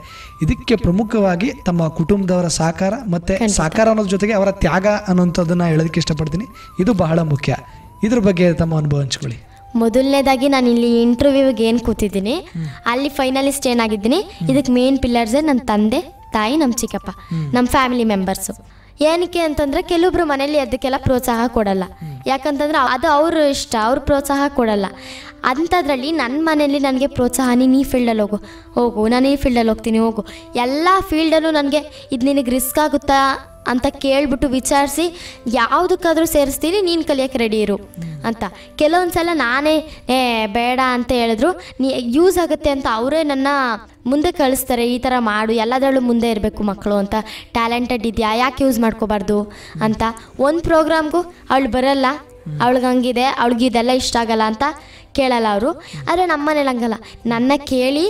ಇದಕ್ಕೆ ಪ್ರಮುಖವಾಗಿ ತಮ್ಮ ಕುಟುಂಬದವರ ಸಹಕಾರ ಮತ್ತು ಸಹಕಾರ ಅನ್ನೋದ್ರ ಜೊತೆಗೆ ಅವರ ತ್ಯಾಗ ಅನ್ನೋಂಥದ್ದನ್ನು ಹೇಳೋದಕ್ಕೆ ಇಷ್ಟಪಡ್ತೀನಿ. ಇದು ಬಹಳ ಮುಖ್ಯ. ಇದ್ರ ಬಗ್ಗೆ ತಮ್ಮ ಅನುಭವ ಹಂಚ್ಕೊಳ್ಳಿ. ಮೊದಲನೇದಾಗಿ ನಾನು ಇಲ್ಲಿ ಇಂಟರ್ವ್ಯೂಗೆ ಏನು ಕೂತಿದ್ದೀನಿ, ಅಲ್ಲಿ ಫೈನಲಿಸ್ಟ್ ಏನಾಗಿದ್ದೀನಿ, ಇದಕ್ಕೆ ಮೇನ್ ಪಿಲ್ಲರ್ಸೇ ನನ್ನ ತಂದೆ ತಾಯಿ, ನಮ್ಮ ಚಿಕ್ಕಪ್ಪ, ನಮ್ಮ ಫ್ಯಾಮಿಲಿ ಮೆಂಬರ್ಸು. ಏನಕ್ಕೆ ಅಂತಂದರೆ ಕೆಲವೊಬ್ರು ಮನೇಲಿ ಅದಕ್ಕೆಲ್ಲ ಪ್ರೋತ್ಸಾಹ ಕೊಡಲ್ಲ. ಯಾಕಂತಂದ್ರೆ ಅದು ಅವ್ರ ಇಷ್ಟ, ಅವ್ರ ಪ್ರೋತ್ಸಾಹ ಕೊಡಲ್ಲ. ಅಂಥದ್ರಲ್ಲಿ ನನ್ನ ಮನೇಲಿ ನನಗೆ ಪ್ರೋತ್ಸಾಹ, ನೀನು ಈ ಫೀಲ್ಡಲ್ಲಿ ಹೋಗು, ನಾನು ಈ ಫೀಲ್ಡಲ್ಲಿ ಹೋಗ್ತೀನಿ, ಹೋಗು, ಎಲ್ಲ ಫೀಲ್ಡಲ್ಲೂ ನನಗೆ ಇದು ನಿನಗೆ ರಿಸ್ಕ್ ಆಗುತ್ತಾ ಅಂತ ಕೇಳ್ಬಿಟ್ಟು ವಿಚಾರಿಸಿ ಯಾವುದಕ್ಕಾದರೂ ಸೇರಿಸ್ತೀನಿ, ನೀನು ಕಲಿಯೋಕ್ಕೆ ರೆಡಿ ಇರು ಅಂತ. ಕೆಲವೊಂದು ಸಲ ನಾನೇ ಬೇಡ ಅಂತ ಹೇಳಿದ್ರು ಯೂಸ್ ಆಗುತ್ತೆ ಅಂತ ಅವರೇ ನನ್ನ ಮುಂದೆ ಕಳಿಸ್ತಾರೆ. ಈ ಥರ ಮಾಡು, ಎಲ್ಲದರಲ್ಲೂ ಮುಂದೆ ಇರಬೇಕು ಮಕ್ಕಳು ಅಂತ, ಟ್ಯಾಲೆಂಟೆಡ್ ಇದೆಯಾ, ಯಾಕೆ ಯೂಸ್ ಮಾಡ್ಕೋಬಾರ್ದು ಅಂತ. ಒಂದು ಪ್ರೋಗ್ರಾಮ್ಗೂ ಅವಳು ಬರಲ್ಲ, ಅವಳಿಗೆ ಹಂಗಿದೆ, ಅವಳಿಗೆ ಇದೆಲ್ಲ ಇಷ್ಟ ಆಗಲ್ಲ ಅಂತ ಕೇಳಲ್ಲ ಅವರು. ಆದರೆ ನಮ್ಮ ಮನೇಲಿ ಹಂಗಲ್ಲ, ನನ್ನ ಕೇಳಿ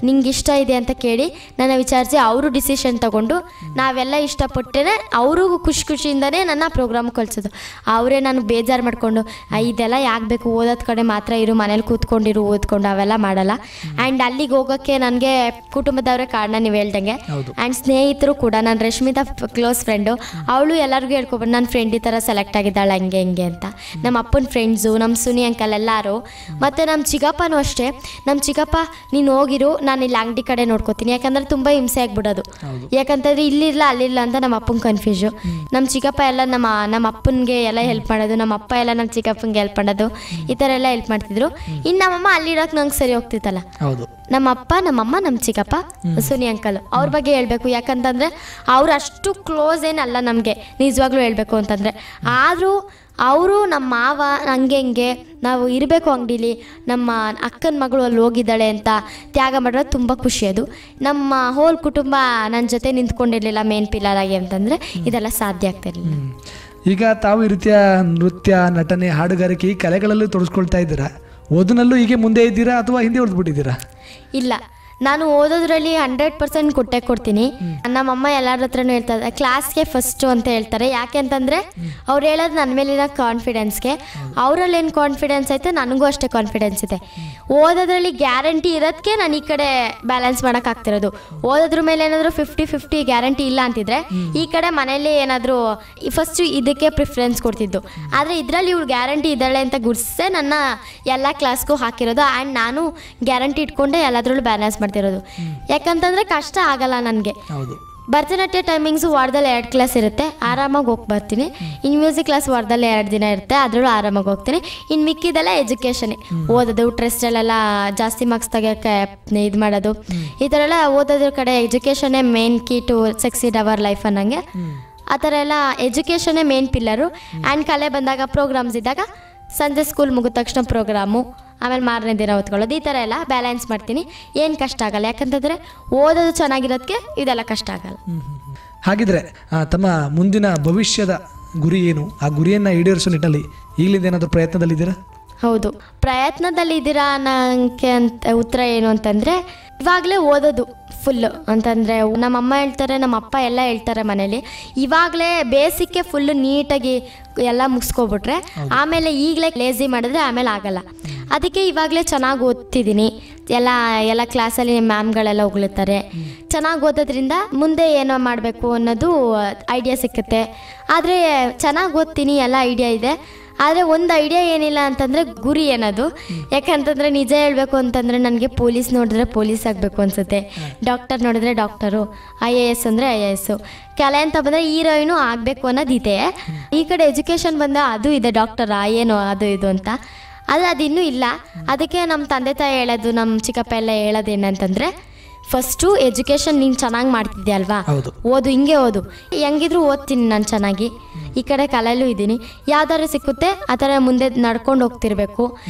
ನಿಂಗೆ ಇಷ್ಟ ಇದೆ ಅಂತ ಕೇಳಿ ನನ್ನ ವಿಚಾರಿಸಿ ಅವರು ಡಿಸಿಷನ್ ತೊಗೊಂಡು ನಾವೆಲ್ಲ ಇಷ್ಟಪಟ್ಟರೆ ಅವ್ರಿಗೂ ಖುಷಿಯಿಂದನೇ ನನ್ನ ಪ್ರೋಗ್ರಾಮ್ ಕಳಿಸೋದು. ಅವರೇ ನಾನು ಬೇಜಾರು ಮಾಡಿಕೊಂಡು ಇದೆಲ್ಲ ಯಾಕೆ ಬೇಕು, ಓದೋದ ಕಡೆ ಮಾತ್ರ ಇರು, ಮನೇಲಿ ಕೂತ್ಕೊಂಡಿರು ಓದ್ಕೊಂಡು ಅವೆಲ್ಲ ಮಾಡಲ್ಲ. ಆ್ಯಂಡ್ ಅಲ್ಲಿಗೆ ಹೋಗೋಕ್ಕೆ ನನಗೆ ಕುಟುಂಬದವರೇ ಕಾರಣ, ನೀವು ಹೇಳ್ದಂಗೆ. ಆ್ಯಂಡ್ ಸ್ನೇಹಿತರು ಕೂಡ, ನಾನು ರಶ್ಮಿತಾ ಕ್ಲೋಸ್ ಫ್ರೆಂಡು, ಅವಳು ಎಲ್ಲರಿಗೂ ಹೇಳ್ಕೊಬಾರ್ದು ನನ್ನ ಫ್ರೆಂಡ್ ಈ ಥರ ಸೆಲೆಕ್ಟ್ ಆಗಿದ್ದಾಳೆ ಹಂಗೆ ಹಿಂಗೆ ಅಂತ. ನಮ್ಮ ಅಪ್ಪನ ಫ್ರೆಂಡ್ಸು, ನಮ್ಮ ಸುನಿ ಅಂಕಲ್ ಎಲ್ಲರೂ, ಮತ್ತು ನಮ್ಮ ಚಿಕ್ಕಪ್ಪನೂ ಅಷ್ಟೇ. ನಮ್ಮ ಚಿಕ್ಕಪ್ಪ ನೀನು ಹೋಗಿರು, ನಾನು ಇಲ್ಲಿ ಅಂಗಡಿ ಕಡೆ ನೋಡ್ಕೋತೀನಿ, ಯಾಕಂದರೆ ತುಂಬ ಹಿಂಸೆ ಆಗಿಬಿಡೋದು. ಯಾಕಂತಂದರೆ ಇಲ್ಲಿರಲ್ಲ ಅಲ್ಲಿಲ್ಲ ಅಂತ ನಮ್ಮ ಅಪ್ಪನ ಕನ್ಫ್ಯೂಸು. ನಮ್ಮ ಚಿಕ್ಕಪ್ಪ ಎಲ್ಲ ನಮ್ಮ ಅಪ್ಪನಿಗೆ ಎಲ್ಲ ಹೆಲ್ಪ್ ಮಾಡೋದು, ನಮ್ಮ ಅಪ್ಪ ಎಲ್ಲ ನಮ್ಮ ಚಿಕ್ಕಪ್ಪನಿಗೆ ಹೆಲ್ಪ್ ಮಾಡೋದು, ಈ ಥರ ಎಲ್ಲ ಹೆಲ್ಪ್ ಮಾಡ್ತಿದ್ರು. ಇನ್ನು ನಮ್ಮಮ್ಮ ಅಲ್ಲಿರೋಕೆ ನಂಗೆ ಸರಿ ಹೋಗ್ತಿತ್ತಲ್ಲ. ನಮ್ಮ ಅಪ್ಪ, ನಮ್ಮಮ್ಮ, ನಮ್ಮ ಚಿಕ್ಕಪ್ಪ, ಸುನಿ ಅಂಕಲ್ ಅವ್ರ ಬಗ್ಗೆ ಹೇಳಬೇಕು. ಯಾಕಂತಂದರೆ ಅವ್ರು ಅಷ್ಟು ಕ್ಲೋಸ್ ಏನಲ್ಲ ನಮಗೆ ನಿಜವಾಗ್ಲೂ ಹೇಳಬೇಕು ಅಂತಂದರೆ. ಆದರೂ ಅವರು ನಮ್ಮ ಮಾವ ಹಂಗೆ ಹಿಂಗೆ ನಾವು ಇರಬೇಕು ಅಂಗಡೀಲಿ, ನಮ್ಮ ಅಕ್ಕನ ಮಗಳು ಅಲ್ಲಿ ಹೋಗಿದ್ದಾಳೆ ಅಂತ ತ್ಯಾಗ ಮಾಡೋದು ತುಂಬ ಖುಷಿ. ಅದು ನಮ್ಮ ಹೋಲ್ ಕುಟುಂಬ ನನ್ನ ಜೊತೆ ನಿಂತ್ಕೊಂಡಿರಲಿಲ್ಲ ಮೇನ್ ಪಿಲ್ಲರ್ ಆಗಿ ಅಂತಂದರೆ ಇದೆಲ್ಲ ಸಾಧ್ಯ ಆಗ್ತಿರಲಿಲ್ಲ. ಈಗ ತಾವು ಈ ರೀತಿಯ ನೃತ್ಯ, ನಟನೆ, ಹಾಡುಗಾರಿಕೆ ಈ ಕಲೆಗಳಲ್ಲಿ ತೊಡಸ್ಕೊಳ್ತಾ ಇದ್ದೀರಾ. ಓದಿನಲ್ಲೂ ಹೀಗೆ ಮುಂದೆ ಇದ್ದೀರಾ ಅಥವಾ ಹಿಂದೆ ಉಳಿದ್ಬಿಟ್ಟಿದ್ದೀರಾ? ಇಲ್ಲ, ನಾನು ಓದೋದ್ರಲ್ಲಿ 100% ಕೊಟ್ಟೆ ಕೊಡ್ತೀನಿ. ನಮ್ಮಮ್ಮ ಎಲ್ಲರ ಹತ್ರನೂ ಹೇಳ್ತಾರೆ ಕ್ಲಾಸ್ಗೆ ಫಸ್ಟು ಅಂತ ಹೇಳ್ತಾರೆ. ಯಾಕೆ ಅಂತಂದರೆ ಅವ್ರು ಹೇಳೋದು ನನ್ನ ಮೇಲಿನ ಕಾನ್ಫಿಡೆನ್ಸ್ಗೆ. ಅವರಲ್ಲೇನು ಕಾನ್ಫಿಡೆನ್ಸ್ ಐತೆ ನನಗೂ ಅಷ್ಟೇ ಕಾನ್ಫಿಡೆನ್ಸ್ ಇದೆ. ಓದೋದ್ರಲ್ಲಿ ಗ್ಯಾರಂಟಿ ಇರೋದಕ್ಕೆ ನಾನು ಈ ಕಡೆ ಬ್ಯಾಲೆನ್ಸ್ ಮಾಡೋಕ್ಕಾಗ್ತಿರೋದು. ಓದೋದ್ರ ಮೇಲೆ ಏನಾದರೂ 50-50 ಗ್ಯಾರಂಟಿ ಇಲ್ಲ ಅಂತಿದ್ರೆ ಈ ಕಡೆ ಮನೇಲಿ ಏನಾದರೂ ಫಸ್ಟು ಇದಕ್ಕೆ ಪ್ರಿಫರೆನ್ಸ್ ಕೊಡ್ತಿದ್ದು. ಆದರೆ ಇದರಲ್ಲಿ ಇವಳು ಗ್ಯಾರಂಟಿ ಇದ್ದಾಳೆ ಅಂತ ಗುರ್ಸೆ ನನ್ನ ಎಲ್ಲ ಕ್ಲಾಸ್ಗೂ ಹಾಕಿರೋದು. ಆ್ಯಂಡ್ ನಾನು ಗ್ಯಾರಂಟಿ ಇಟ್ಕೊಂಡೆ ಎಲ್ಲದರಲ್ಲೂ ಬ್ಯಾಲೆನ್ಸ್ ಮಾಡ್ತಿರೋದು. ಯಾಕಂತಂದರೆ ಕಷ್ಟ ಆಗಲ್ಲ ನನಗೆ. ಭರತನಾಟ್ಯ ಟೈಮಿಂಗ್ಸು ವಾರದಲ್ಲಿ 2 ಕ್ಲಾಸ್ ಇರುತ್ತೆ, ಆರಾಮಾಗಿ ಹೋಗಿ ಬರ್ತೀನಿ. ಇನ್ನು ಮ್ಯೂಸಿಕ್ ಕ್ಲಾಸ್ ವಾರದಲ್ಲಿ 2 ದಿನ ಇರುತ್ತೆ, ಅದರಲ್ಲೂ ಆರಾಮಾಗಿ ಹೋಗ್ತೀನಿ. ಇನ್ನು ಮಿಕ್ಕಿದೆಲ್ಲ ಎಜುಕೇಷನ್ನೇ, ಓದೋದು, ಟ್ರೆಸ್ಟಲ್ಲೆಲ್ಲ ಜಾಸ್ತಿ ಮಾರ್ಕ್ಸ್ ತೆಗಿಯೋಕ್ಕೆ ಇದು ಮಾಡೋದು, ಈ ಥರ ಎಲ್ಲ ಓದೋದ್ರ ಕಡೆ ಎಜುಕೇಷನ್ನೇ main key to succeed our life ಅನ್ನಂಗೆ. ಆ ಥರ ಎಲ್ಲ ಎಜುಕೇಷನ್ನೇ ಮೇನ್ ಪಿಲ್ಲರು. ಆ್ಯಂಡ್ ಕಲೆ ಬಂದಾಗ ಪ್ರೋಗ್ರಾಮ್ಸ್ ಇದ್ದಾಗ ಸಂಜೆ ಸ್ಕೂಲ್ ಮುಗಿದ ತಕ್ಷಣ ಪ್ರೋಗ್ರಾಮು, ಆಮೇಲೆ ಮಾರನೇ ದಿನ ಓದ್ಕೊಳ್ಳೋದು, ಈ ಥರ ಎಲ್ಲ ಬ್ಯಾಲೆನ್ಸ್ ಮಾಡ್ತೀನಿ. ಏನು ಕಷ್ಟ ಆಗಲ್ಲ, ಯಾಕಂತಂದರೆ ಓದೋದು ಚೆನ್ನಾಗಿರೋದಕ್ಕೆ ಇದೆಲ್ಲ ಕಷ್ಟ ಆಗಲ್ಲ. ಹಾಗಿದ್ರೆ ತಮ್ಮ ಮುಂದಿನ ಭವಿಷ್ಯದ ಗುರಿ ಏನು? ಆ ಗುರಿಯನ್ನು ಈಡೇರಿಸೋ ನಿಟ್ಟಿನಲ್ಲಿ ಈಗಲಿಂದ ಏನಾದರೂ ಪ್ರಯತ್ನದಲ್ಲಿದ್ದೀರಾ? ಹೌದು, ಪ್ರಯತ್ನದಲ್ಲಿದ್ದೀರಾ ಅನ್ನೋಕ್ಕೆ ಅಂತ ಉತ್ತರ ಏನು ಅಂತಂದರೆ, ಇವಾಗಲೇ ಓದೋದು ಫುಲ್ಲು ಅಂತಂದರೆ ನಮ್ಮಮ್ಮ ಹೇಳ್ತಾರೆ, ನಮ್ಮ ಅಪ್ಪ ಎಲ್ಲ ಹೇಳ್ತಾರೆ ಮನೇಲಿ, ಇವಾಗಲೇ ಬೇಸಿಕ್ಕೆ ಫುಲ್ಲು ನೀಟಾಗಿ ಎಲ್ಲ ಮುಗಿಸ್ಕೊಬಿಟ್ರೆ ಆಮೇಲೆ ಈಗಲೇ ಲೇಸಿ ಮಾಡಿದ್ರೆ ಆಮೇಲೆ ಆಗಲ್ಲ. ಅದಕ್ಕೆ ಇವಾಗಲೇ ಚೆನ್ನಾಗಿ ಓದ್ತಿದ್ದೀನಿ. ಎಲ್ಲ ಕ್ಲಾಸಲ್ಲಿ ಮ್ಯಾಮ್ಗಳೆಲ್ಲ ಹೊಗಳುತ್ತಾರೆ. ಚೆನ್ನಾಗಿ ಓದೋದ್ರಿಂದ ಮುಂದೆ ಏನೋ ಮಾಡಬೇಕು ಅನ್ನೋದು ಐಡಿಯಾ ಸಿಕ್ಕುತ್ತೆ. ಆದರೆ ಚೆನ್ನಾಗಿ ಓದ್ತೀನಿ, ಎಲ್ಲ ಐಡಿಯಾ ಇದೆ. ಆದರೆ ಒಂದು ಐಡಿಯಾ ಏನಿಲ್ಲ ಅಂತಂದರೆ ಗುರಿ ಏನದು. ಯಾಕಂತಂದರೆ ನಿಜ ಹೇಳಬೇಕು ಅಂತಂದರೆ ನನಗೆ ಪೊಲೀಸ್ ನೋಡಿದ್ರೆ ಪೊಲೀಸ್ ಆಗಬೇಕು ಅನಿಸುತ್ತೆ, ಡಾಕ್ಟರ್ ನೋಡಿದ್ರೆ ಡಾಕ್ಟರು, IAS ಅಂದರೆ IAS, ಕಲೆ ಅಂತ ಬಂದರೆ ಹೀರೋಯಿನು ಆಗಬೇಕು ಅನ್ನೋದಿದೆ. ಈ ಕಡೆ ಎಜುಕೇಷನ್ ಬಂದ ಅದು ಇದೆ, ಡಾಕ್ಟರ್ ಏನು ಅದು ಇದು ಅಂತ. ಆದರೆ ಅದಿನ್ನೂ ಇಲ್ಲ. ಅದಕ್ಕೆ ನಮ್ಮ ತಂದೆ ತಾಯಿ ಹೇಳೋದು, ನಮ್ಮ ಚಿಕ್ಕಪ್ಪ ಎಲ್ಲ ಹೇಳೋದೇನಂತಂದರೆ, ಫಸ್ಟು ಎಜುಕೇಷನ್ ನೀನು ಚೆನ್ನಾಗಿ ಮಾಡ್ತಿದ್ದೆ ಅಲ್ವಾ, ಓದು, ಹಿಂಗೆ ಓದು, ಹೆಂಗಿದ್ರು ಓದ್ತೀನಿ ನಾನು ಚೆನ್ನಾಗಿ. ಈ ಕಡೆ ಕಲೆಯಲ್ಲೂ ಇದ್ದೀನಿ, ಯಾವ್ದಾದ್ರು ಸಿಕ್ಕುತ್ತೆ ಆ ಥರ ಮುಂದೆ ನಡ್ಕೊಂಡು ಹೋಗ್ತಿರ್ಬೇಕು.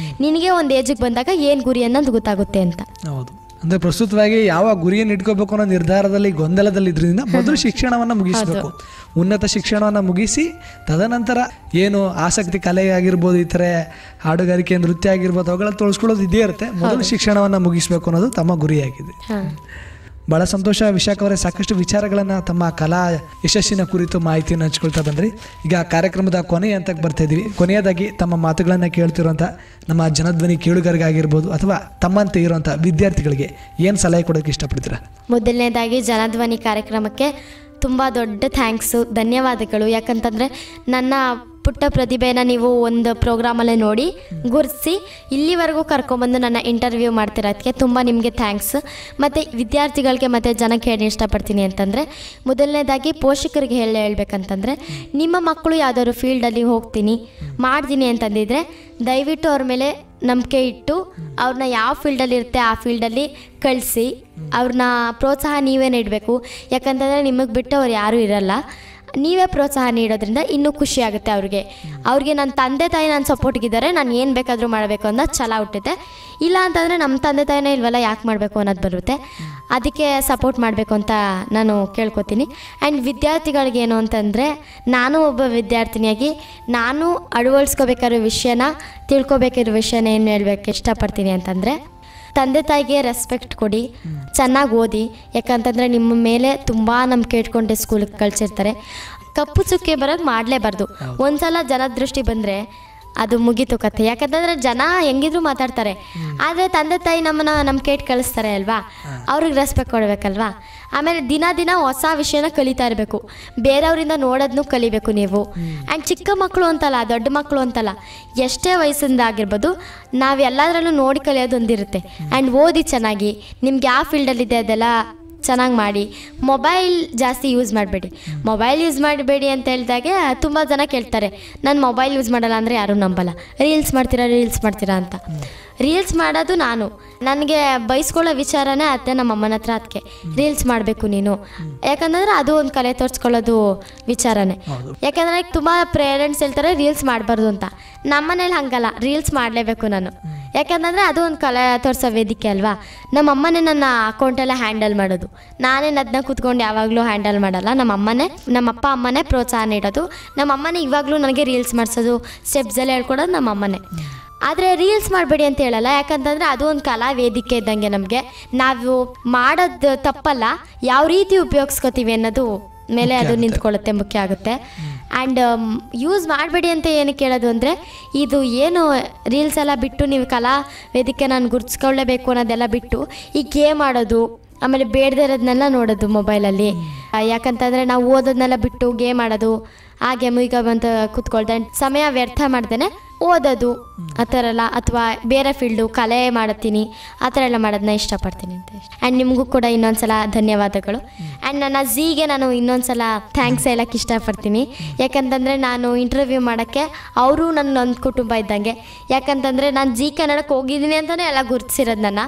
ನಿನಗೆ ಒಂದು ಏಜಿಗೆ ಬಂದಾಗ ಏನು ಗುರಿ ಅನ್ನೋದು ಗೊತ್ತಾಗುತ್ತೆ ಅಂತ. ಹೌದು, ಅಂದರೆ ಪ್ರಸ್ತುತವಾಗಿ ಯಾವ ಗುರಿಯನ್ನು ಇಟ್ಕೋಬೇಕು ಅನ್ನೋ ನಿರ್ಧಾರದಲ್ಲಿ ಗೊಂದಲದಲ್ಲಿದ್ದರಿಂದ ಮೊದಲು ಶಿಕ್ಷಣವನ್ನು ಮುಗಿಸಬೇಕು. ಉನ್ನತ ಶಿಕ್ಷಣವನ್ನು ಮುಗಿಸಿ ತದನಂತರ ಏನು ಆಸಕ್ತಿ, ಕಲೆ ಆಗಿರ್ಬೋದು, ಈ ಥರ ಹಾಡುಗಾರಿಕೆ, ನೃತ್ಯ ಆಗಿರ್ಬೋದು, ಅವುಗಳ ತೊಳಸ್ಕೊಳ್ಳೋದು ಇದೇ ಇರುತ್ತೆ. ಮೊದಲು ಶಿಕ್ಷಣವನ್ನು ಮುಗಿಸ್ಬೇಕು ಅನ್ನೋದು ತಮ್ಮ ಗುರಿಯಾಗಿದೆ. ಭಾಳ ಸಂತೋಷ ವಿಶಾಖ ಅವರೇ, ಸಾಕಷ್ಟು ವಿಚಾರಗಳನ್ನು ತಮ್ಮ ಕಲಾ ಯಶಸ್ಸಿನ ಕುರಿತು ಮಾಹಿತಿಯನ್ನು ಹಂಚ್ಕೊಳ್ತಾ ಬಂದ್ರಿ. ಈಗ ಕಾರ್ಯಕ್ರಮದ ಕೊನೆಯ ಹಂತಕ್ಕೆ ಬರ್ತಾ ಇದ್ದೀವಿ. ಕೊನೆಯದಾಗಿ ತಮ್ಮ ಮಾತುಗಳನ್ನು ಕೇಳ್ತಿರುವಂಥ ನಮ್ಮ ಜನಧ್ವನಿ ಕೇಳುಗರಿಗಾಗಿರ್ಬೋದು ಅಥವಾ ತಮ್ಮಂತೆ ಇರುವಂಥ ವಿದ್ಯಾರ್ಥಿಗಳಿಗೆ ಏನು ಸಲಹೆ ಕೊಡೋಕ್ಕೆ ಇಷ್ಟಪಡ್ತೀರಾ? ಮೊದಲನೇದಾಗಿ ಜನಧ್ವನಿ ಕಾರ್ಯಕ್ರಮಕ್ಕೆ ತುಂಬ ದೊಡ್ಡ ಥ್ಯಾಂಕ್ಸು, ಧನ್ಯವಾದಗಳು. ಯಾಕಂತಂದರೆ ನನ್ನ ಪುಟ್ಟ ಪ್ರತಿಭೆನ ನೀವು ಒಂದು ಪ್ರೋಗ್ರಾಮಲ್ಲೇ ನೋಡಿ ಗುರುತಿಸಿ ಇಲ್ಲಿವರೆಗೂ ಕರ್ಕೊಂಬಂದು ನನ್ನ ಇಂಟರ್ವ್ಯೂ ಮಾಡ್ತಿರೋದಕ್ಕೆ ತುಂಬ ನಿಮಗೆ ಥ್ಯಾಂಕ್ಸ್. ಮತ್ತು ವಿದ್ಯಾರ್ಥಿಗಳಿಗೆ ಮತ್ತು ಜನಕ್ಕೆ ಏನು ಇಷ್ಟಪಡ್ತೀನಿ ಅಂತಂದರೆ, ಮೊದಲನೇದಾಗಿ ಪೋಷಕರಿಗೆ ಹೇಳ್ಬೇಕಂತಂದರೆ, ನಿಮ್ಮ ಮಕ್ಕಳು ಯಾವುದಾದ್ರು ಫೀಲ್ಡಲ್ಲಿ ಹೋಗ್ತೀನಿ ಮಾಡ್ತೀನಿ ಅಂತಂದಿದ್ರೆ ದಯವಿಟ್ಟು ಅವ್ರ ಮೇಲೆ ನಂಬಿಕೆ ಇಟ್ಟು ಅವ್ರನ್ನ ಯಾವ ಫೀಲ್ಡಲ್ಲಿ ಇರುತ್ತೆ ಆ ಫೀಲ್ಡಲ್ಲಿ ಕಳಿಸಿ. ಅವ್ರನ್ನ ಪ್ರೋತ್ಸಾಹ ನೀವೇ ನೀಡಬೇಕು. ಯಾಕಂತಂದರೆ ನಿಮಗೆ ಬಿಟ್ಟು ಅವ್ರು ಯಾರೂ ಇರಲ್ಲ. ನೀವೇ ಪ್ರೋತ್ಸಾಹ ನೀಡೋದ್ರಿಂದ ಇನ್ನೂ ಖುಷಿ ಆಗುತ್ತೆ ಅವ್ರಿಗೆ ನನ್ನ ತಂದೆ ತಾಯಿ ನಾನು ಸಪೋರ್ಟ್ಗಿದ್ದಾರೆ, ನಾನು ಏನು ಬೇಕಾದರೂ ಮಾಡಬೇಕು ಅನ್ನೋ ಛಲ ಹುಟ್ಟುತ್ತೆ. ಇಲ್ಲ ಅಂತಂದರೆ ನಮ್ಮ ತಂದೆ ತಾಯಿನೇ ಇಲ್ವಲ್ಲ, ಯಾಕೆ ಮಾಡಬೇಕು ಅನ್ನೋದು ಬರುತ್ತೆ. ಅದಕ್ಕೆ ಸಪೋರ್ಟ್ ಮಾಡಬೇಕು ಅಂತ ನಾನು ಕೇಳ್ಕೊತೀನಿ. ಆ್ಯಂಡ್ ವಿದ್ಯಾರ್ಥಿಗಳಿಗೇನು ಅಂತಂದರೆ, ನಾನು ಒಬ್ಬ ವಿದ್ಯಾರ್ಥಿನಿಯಾಗಿ ನಾನು ಅಳವಡಿಸ್ಕೋಬೇಕಾಗಿರೋ ವಿಷಯನ, ತಿಳ್ಕೊಬೇಕಿರೋ ವಿಷಯನ ಏನು ಹೇಳಬೇಕು ಇಷ್ಟಪಡ್ತೀನಿ ಅಂತಂದರೆ, ತಂದೆ ತಾಯಿಗೆ ರೆಸ್ಪೆಕ್ಟ್ ಕೊಡಿ, ಚೆನ್ನಾಗಿ ಓದಿ. ಯಾಕಂತಂದರೆ ನಿಮ್ಮ ಮೇಲೆ ತುಂಬ ನಂಬಿಕೆ ಇಟ್ಕೊಂಡು ಸ್ಕೂಲಿಗೆ ಕಳಿಸಿರ್ತಾರೆ. ಕಪ್ಪು ಚುಕ್ಕೆ ಬರೋದು ಮಾಡಲೇಬಾರ್ದು. ಒಂದ್ಸಲ ಜನದೃಷ್ಟಿ ಬಂದರೆ ಅದು ಮುಗೀತು ಕಥೆ. ಯಾಕಂತಂದರೆ ಜನ ಹೆಂಗಿದ್ರು ಮಾತಾಡ್ತಾರೆ, ಆದರೆ ತಂದೆ ತಾಯಿ ನಮ್ಮನ್ನು ನಂಬಿಕೆ ಇಟ್ಟು ಕಳಿಸ್ತಾರೆ ಅಲ್ವಾ, ಅವ್ರಿಗೆ ರೆಸ್ಪೆಕ್ಟ್ ಕೊಡಬೇಕಲ್ವಾ. ಆಮೇಲೆ ದಿನ ಹೊಸ ವಿಷಯನ ಕಲಿತಾ ಇರಬೇಕು, ಬೇರೆಯವರಿಂದ ನೋಡೋದನ್ನು ಕಲಿಬೇಕು ನೀವು. ಆ್ಯಂಡ್ ಚಿಕ್ಕ ಮಕ್ಕಳು ಅಂತಲ್ಲ, ದೊಡ್ಡ ಮಕ್ಕಳು ಅಂತಲ್ಲ, ಎಷ್ಟೇ ವಯಸ್ಸಿಂದ ಆಗಿರ್ಬೋದು, ನಾವು ಎಲ್ಲದರಲ್ಲೂ ನೋಡಿ ಕಲಿಯೋದು ಒಂದಿರುತ್ತೆ. ಆ್ಯಂಡ್ ಓದಿ ಚೆನ್ನಾಗಿ, ನಿಮ್ಗೆ ಯಾವ ಫೀಲ್ಡಲ್ಲಿದೆ ಅದೆಲ್ಲ ಚೆನ್ನಾಗಿ ಮಾಡಿ. ಮೊಬೈಲ್ ಜಾಸ್ತಿ ಯೂಸ್ ಮಾಡಬೇಡಿ. ಮೊಬೈಲ್ ಯೂಸ್ ಮಾಡಬೇಡಿ ಅಂತ ಹೇಳಿದಾಗೆ ತುಂಬ ಜನ ಕೇಳ್ತಾರೆ, ನಾನು ಮೊಬೈಲ್ ಯೂಸ್ ಮಾಡಲ್ಲ ಅಂದರೆ ಯಾರೂ ನಂಬಲ್ಲ. ರೀಲ್ಸ್ ಮಾಡ್ತೀರಾ ಅಂತ. ರೀಲ್ಸ್ ಮಾಡೋದು ನನಗೆ ಬಯಸ್ಕೊಳ್ಳೋ ವಿಚಾರನೇ ಅತ್ತೆ ನಮ್ಮ ಅಮ್ಮನ ಹತ್ರ. ಅದಕ್ಕೆ ರೀಲ್ಸ್ ಮಾಡಬೇಕು ನೀನು, ಯಾಕಂದರೆ ಅದು ಒಂದು ಕಲೆ ತೋರಿಸ್ಕೊಳ್ಳೋದು ವಿಚಾರನೇ. ಯಾಕಂದರೆ ತುಂಬ ಪೇರೆಂಟ್ಸ್ ಹೇಳ್ತಾರೆ ರೀಲ್ಸ್ ಮಾಡಬಾರ್ದು ಅಂತ. ನಮ್ಮನೇಲಿ ಹಂಗಲ್ಲ, ರೀಲ್ಸ್ ಮಾಡಲೇಬೇಕು ನಾನು. ಯಾಕಂದರೆ ಅದು ಒಂದು ಕಲೆ ತೋರಿಸೋ ವೇದಿಕೆ ಅಲ್ವಾ. ನಮ್ಮ ಅಮ್ಮನೇ ನನ್ನ ಅಕೌಂಟೆಲ್ಲ ಹ್ಯಾಂಡಲ್ ಮಾಡೋದು, ನಾನೇನು ಅದನ್ನ ಕೂತ್ಕೊಂಡು ಯಾವಾಗಲೂ ಹ್ಯಾಂಡಲ್ ಮಾಡಲ್ಲ. ನಮ್ಮ ಅಪ್ಪ ಅಮ್ಮನೇ ಪ್ರೋತ್ಸಾಹ ನೀಡೋದು. ನಮ್ಮ ಅಮ್ಮನೇ ಇವಾಗಲೂ ನನಗೆ ರೀಲ್ಸ್ ಮಾಡಿಸೋದು, ಸ್ಟೆಪ್ಸ್ ಎಲ್ಲ ಹೇಳ್ಕೊಡೋದು ನಮ್ಮ ಅಮ್ಮನೇ. ಆದರೆ ರೀಲ್ಸ್ ಮಾಡಬೇಡಿ ಅಂತ ಹೇಳಲ್ಲ, ಯಾಕಂತಂದರೆ ಅದು ಒಂದು ಕಲಾ ವೇದಿಕೆ ಇದ್ದಂಗೆ. ನಮಗೆ ನಾವು ಮಾಡೋದು ತಪ್ಪಲ್ಲ, ಯಾವ ರೀತಿ ಉಪಯೋಗಿಸ್ಕೋತೀವಿ ಅನ್ನೋದು ಮೇಲೆ ಅದು ನಿಂತ್ಕೊಳ್ಳುತ್ತೆ, ಮುಖ್ಯ ಆಗುತ್ತೆ. ಆ್ಯಂಡ್ ಯೂಸ್ ಮಾಡಬೇಡಿ ಅಂತ ಏನಕ್ಕೆ ಹೇಳೋದು ಅಂದರೆ, ಇದು ಏನು ರೀಲ್ಸ್ ಎಲ್ಲ ಬಿಟ್ಟು ನೀವು ಕಲಾ ವೇದಿಕೆ ನಾನು ಗುರ್ತಿಸ್ಕೊಳ್ಳೇಬೇಕು ಅನ್ನೋದೆಲ್ಲ ಬಿಟ್ಟು ಈ ಗೇಮ್ ಆಡೋದು, ಆಮೇಲೆ ಬೇಡದೇ ಇರೋದನ್ನೆಲ್ಲ ನೋಡೋದು ಮೊಬೈಲಲ್ಲಿ. ಯಾಕಂತಂದರೆ ನಾವು ಓದೋದನ್ನೆಲ್ಲ ಬಿಟ್ಟು ಗೇಮ್ ಆಡೋದು, ಆ ಗೇಮು ಈಗ ಬಂತ ಕೂತ್ಕೊಳ್ದೆ ಸಮಯ ವ್ಯರ್ಥ ಮಾಡ್ದೇ ಓದೋದು ಆ ಥರ ಎಲ್ಲ, ಅಥವಾ ಬೇರೆ ಫೀಲ್ಡು ಕಲೆ ಮಾಡ್ತೀನಿ, ಆ ಥರ ಎಲ್ಲ ಮಾಡೋದನ್ನ ಇಷ್ಟಪಡ್ತೀನಿ ಅಂತ. ಆ್ಯಂಡ್ ನಿಮಗೂ ಕೂಡ ಇನ್ನೊಂದ್ಸಲ ಧನ್ಯವಾದಗಳು. ಆ್ಯಂಡ್ ನನ್ನ ಝೀಗೆ ನಾನು ಇನ್ನೊಂದ್ಸಲ ಥ್ಯಾಂಕ್ಸ್ ಹೇಳಕ್ಕೆ ಇಷ್ಟಪಡ್ತೀನಿ. ಯಾಕಂತಂದರೆ ನಾನು ಇಂಟರ್ವ್ಯೂ ಮಾಡೋಕ್ಕೆ ಅವರು ನನ್ನ ಒಂದು ಕುಟುಂಬ ಇದ್ದಂಗೆ. ಯಾಕಂತಂದರೆ ನಾನು ಜೀ ಕನ್ನಡಕ್ಕೆ ಹೋಗಿದ್ದೀನಿ ಅಂತಲೇ ಎಲ್ಲ ಗುರುತಿಸಿರೋದು ನನ್ನ,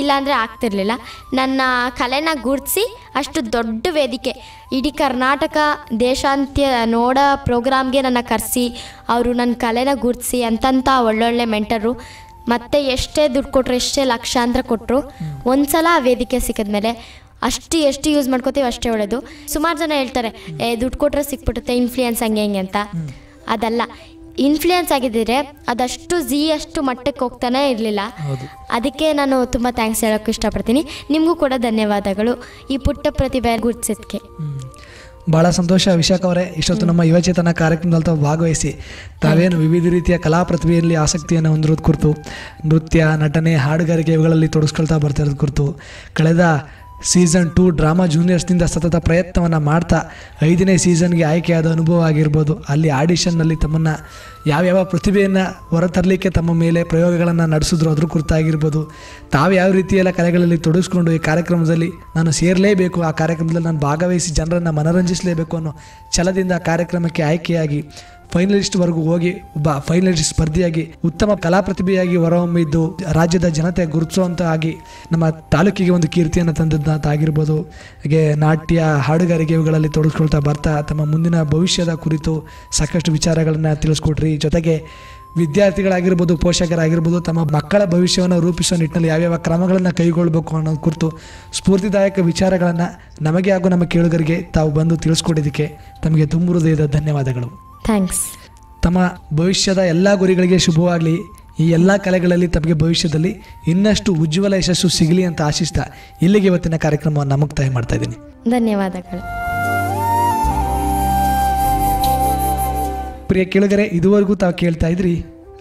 ಇಲ್ಲಾಂದರೆ ಆಗ್ತಿರ್ಲಿಲ್ಲ. ನನ್ನ ಕಲೆನ ಗುರುತಿಸಿ ಅಷ್ಟು ದೊಡ್ಡ ವೇದಿಕೆ, ಇಡೀ ಕರ್ನಾಟಕ ದೇಶಾಂತ್ಯ ನೋಡೋ ಪ್ರೋಗ್ರಾಮ್ಗೆ ನನ್ನ ಕರೆಸಿ ಅವರು ನನ್ನ ಕಲೆನ ಗುರುತಿಸಿ ಅಂತಂಥ ಒಳ್ಳೊಳ್ಳೆ ಮೆಂಟರು, ಮತ್ತು ಎಷ್ಟೇ ದುಡ್ಡು ಕೊಟ್ಟರು, ಎಷ್ಟೇ ಲಕ್ಷಾಂತರ ಕೊಟ್ಟರು, ಒಂದು ಸಲ ಆ ವೇದಿಕೆ ಸಿಕ್ಕಿದ್ಮೇಲೆ ಎಷ್ಟು ಯೂಸ್ ಮಾಡ್ಕೋತೀವಿ ಅಷ್ಟೇ ಒಳ್ಳೆಯದು. ಸುಮಾರು ಜನ ಹೇಳ್ತಾರೆ ದುಡ್ಡು ಕೊಟ್ಟರೆ ಸಿಕ್ಬಿಡುತ್ತೆ ಇನ್ಫ್ಲೂಯೆನ್ಸ್ ಹಂಗೆ ಹಿಂಗೆ ಅಂತ. ಅದಲ್ಲ, ಇನ್ಫ್ಲೂಯೆನ್ಸ್ ಆಗಿದ್ದರೆ ಅದಷ್ಟು ಅಷ್ಟು ಮಟ್ಟಕ್ಕೆ ಹೋಗ್ತಾನೆ ಇರಲಿಲ್ಲ. ಅದಕ್ಕೆ ನಾನು ತುಂಬ ಥ್ಯಾಂಕ್ಸ್ ಹೇಳೋಕ್ಕೆ ಇಷ್ಟಪಡ್ತೀನಿ. ನಿಮಗೂ ಕೂಡ ಧನ್ಯವಾದಗಳು ಈ ಪುಟ್ಟ ಪ್ರತಿಭೆ ಗುರುತಿಸಿದ್ದಕ್ಕೆ. ಭಾಳ ಸಂತೋಷ ವಿಶಾಖ ಅವರೇ. ಇಷ್ಟೊತ್ತು ನಮ್ಮ ಯುವಚೇತನ ಕಾರ್ಯಕ್ರಮದಲ್ಲಿ ತಾವು ಭಾಗವಹಿಸಿ ತಾವೇನು ವಿವಿಧ ರೀತಿಯ ಕಲಾ ಪ್ರತಿಭೆಯಲ್ಲಿ ಆಸಕ್ತಿಯನ್ನು ಹೊಂದಿರೋದು ಕುರಿತು, ನೃತ್ಯ, ನಟನೆ, ಹಾಡುಗಾರಿಕೆ ಇವುಗಳಲ್ಲಿ ತೊಡಗಿಸ್ಕೊಳ್ತಾ ಬರ್ತಿರೋದು ಕುರಿತು, ಕಳೆದ ಸೀಸನ್ 2 ಡ್ರಾಮಾ ಜೂನಿಯರ್ಸ್ನಿಂದ ಸತತ ಪ್ರಯತ್ನವನ್ನು ಮಾಡ್ತಾ 5ನೇ ಸೀಸನ್ಗೆ ಆಯ್ಕೆಯಾದ ಅನುಭವ ಆಗಿರ್ಬೋದು, ಅಲ್ಲಿ ಆಡಿಷನ್ನಲ್ಲಿ ತಮ್ಮನ್ನು ಯಾವ್ಯಾವ ಪ್ರತಿಭೆಯನ್ನು ಹೊರತರಲಿಕ್ಕೆ ತಮ್ಮ ಮೇಲೆ ಪ್ರಯೋಗಗಳನ್ನು ನಡೆಸಿದ್ರು ಅದ್ರ ಕುರಿತಾಗಿರ್ಬೋದು, ತಾವು ಯಾವ ರೀತಿಯೆಲ್ಲ ಕಲೆಗಳಲ್ಲಿ ತೊಡಗಿಸ್ಕೊಂಡು ಈ ಕಾರ್ಯಕ್ರಮದಲ್ಲಿ ನಾನು ಸೇರಲೇಬೇಕು, ಆ ಕಾರ್ಯಕ್ರಮದಲ್ಲಿ ನಾನು ಭಾಗವಹಿಸಿ ಜನರನ್ನು ಮನರಂಜಿಸಲೇಬೇಕು ಅನ್ನೋ ಛಲದಿಂದ ಕಾರ್ಯಕ್ರಮಕ್ಕೆ ಆಯ್ಕೆಯಾಗಿ ಫೈನಲಿಸ್ಟ್ವರೆಗೂ ಹೋಗಿ ಒಬ್ಬ ಫೈನಲಿಸ್ಟ್ ಸ್ಪರ್ಧಿಯಾಗಿ ಉತ್ತಮ ಕಲಾ ಪ್ರತಿಭೆಯಾಗಿ ಹೊರಹೊಮ್ಮಿದ್ದು ರಾಜ್ಯದ ಜನತೆ ಗುರುತಿಸುವಂತ ಆಗಿ ನಮ್ಮ ತಾಲೂಕಿಗೆ ಒಂದು ಕೀರ್ತಿಯನ್ನು ತಂದದ್ದಂತ ಆಗಿರ್ಬೋದು. ಹಾಗೆ ನಾಟ್ಯ, ಹಾಡುಗಾರಿಕೆ ಇವುಗಳಲ್ಲಿ ತೊಡಗಿಸ್ಕೊಳ್ತಾ ಬರ್ತಾ ತಮ್ಮ ಮುಂದಿನ ಭವಿಷ್ಯದ ಕುರಿತು ಸಾಕಷ್ಟು ವಿಚಾರಗಳನ್ನು ತಿಳಿಸ್ಕೊಟ್ರಿ. ಜೊತೆಗೆ ವಿದ್ಯಾರ್ಥಿಗಳಾಗಿರ್ಬೋದು, ಪೋಷಕರಾಗಿರ್ಬೋದು, ತಮ್ಮ ಮಕ್ಕಳ ಭವಿಷ್ಯವನ್ನು ರೂಪಿಸುವ ನಿಟ್ಟಿನಲ್ಲಿ ಯಾವ್ಯಾವ ಕ್ರಮಗಳನ್ನು ಕೈಗೊಳ್ಳಬೇಕು ಅನ್ನೋದು ಕುರಿತು ಸ್ಫೂರ್ತಿದಾಯಕ ವಿಚಾರಗಳನ್ನು ನಮಗೆ ಹಾಗೂ ನಮ್ಮ ಕೇಳುಗರಿಗೆ ತಾವು ಬಂದು ತಿಳಿಸ್ಕೊಟ್ಟಿದ್ದಕ್ಕೆ ತಮಗೆ ತುಂಬ ಹೃದಯದ ಧನ್ಯವಾದಗಳು. ಥ್ಯಾಂಕ್ಸ್. ತಮ್ಮ ಭವಿಷ್ಯದ ಎಲ್ಲ ಗುರಿಗಳಿಗೆ ಶುಭವಾಗಲಿ. ಈ ಎಲ್ಲ ಕಲೆಗಳಲ್ಲಿ ತಮಗೆ ಭವಿಷ್ಯದಲ್ಲಿ ಇನ್ನಷ್ಟು ಉಜ್ವಲ ಯಶಸ್ಸು ಸಿಗಲಿ ಅಂತ ಆಶಿಸ್ತಾ ಇಲ್ಲಿಗೆ ಇವತ್ತಿನ ಕಾರ್ಯಕ್ರಮವನ್ನು ಮುಕ್ತಾಯ ಮಾಡ್ತಾ ಇದ್ದೀನಿ. ಧನ್ಯವಾದಗಳು. ಪ್ರಿಯ ಕೇಳುಗರೆ, ಇದುವರೆಗೂ ತಾವು ಕೇಳ್ತಾ ಇದ್ರಿ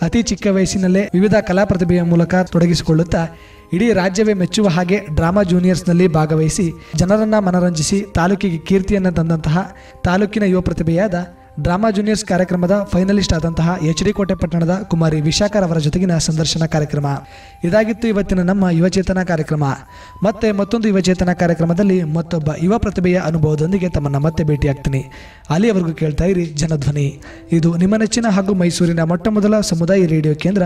ಅತಿ ಚಿಕ್ಕ ವಯಸ್ಸಿನಲ್ಲೇ ವಿವಿಧ ಕಲಾ ಪ್ರತಿಭೆಯ ಮೂಲಕ ತೊಡಗಿಸಿಕೊಳ್ಳುತ್ತಾ ಇಡೀ ರಾಜ್ಯವೇ ಮೆಚ್ಚುವ ಹಾಗೆ ಡ್ರಾಮಾ ಜೂನಿಯರ್ಸ್ನಲ್ಲಿ ಭಾಗವಹಿಸಿ ಜನರನ್ನು ಮನರಂಜಿಸಿ ತಾಲೂಕಿಗೆ ಕೀರ್ತಿಯನ್ನು ತಂದಂತಹ ತಾಲೂಕಿನ ಯುವ ಪ್ರತಿಭೆಯಾದ ಡ್ರಾಮಾ ಜೂನಿಯರ್ಸ್ ಕಾರ್ಯಕ್ರಮದ ಫೈನಲಿಸ್ಟ್ ಆದಂತಹ HD ಕೋಟೆ ಪಟ್ಟಣದ ಕುಮಾರಿ ವಿಶಾಖರ್ ಅವರ ಜೊತೆಗಿನ ಸಂದರ್ಶನ ಕಾರ್ಯಕ್ರಮ ಇದಾಗಿತ್ತು ಇವತ್ತಿನ ನಮ್ಮ ಯುವಚೇತನ ಕಾರ್ಯಕ್ರಮ. ಮತ್ತೆ ಮತ್ತೊಂದು ಯುವಚೇತನ ಕಾರ್ಯಕ್ರಮದಲ್ಲಿ ಮತ್ತೊಬ್ಬ ಯುವ ಪ್ರತಿಭೆಯ ಅನುಭವದೊಂದಿಗೆ ತಮ್ಮನ್ನು ಮತ್ತೆ ಭೇಟಿಯಾಗ್ತೀನಿ. ಅಲ್ಲಿಯವರೆಗೂ ಕೇಳ್ತಾ ಇರಿ ಜನಧ್ವನಿ. ಇದು ನಿಮ್ಮ ನೆಚ್ಚಿನ ಹಾಗೂ ಮೈಸೂರಿನ ಮೊಟ್ಟಮೊದಲ ಸಮುದಾಯ ರೇಡಿಯೋ ಕೇಂದ್ರ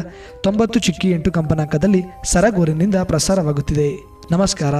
90.8 ಕಂಪನಾಂಕದಲ್ಲಿ ಸರಗೂರಿನಿಂದ ಪ್ರಸಾರವಾಗುತ್ತಿದೆ. ನಮಸ್ಕಾರ.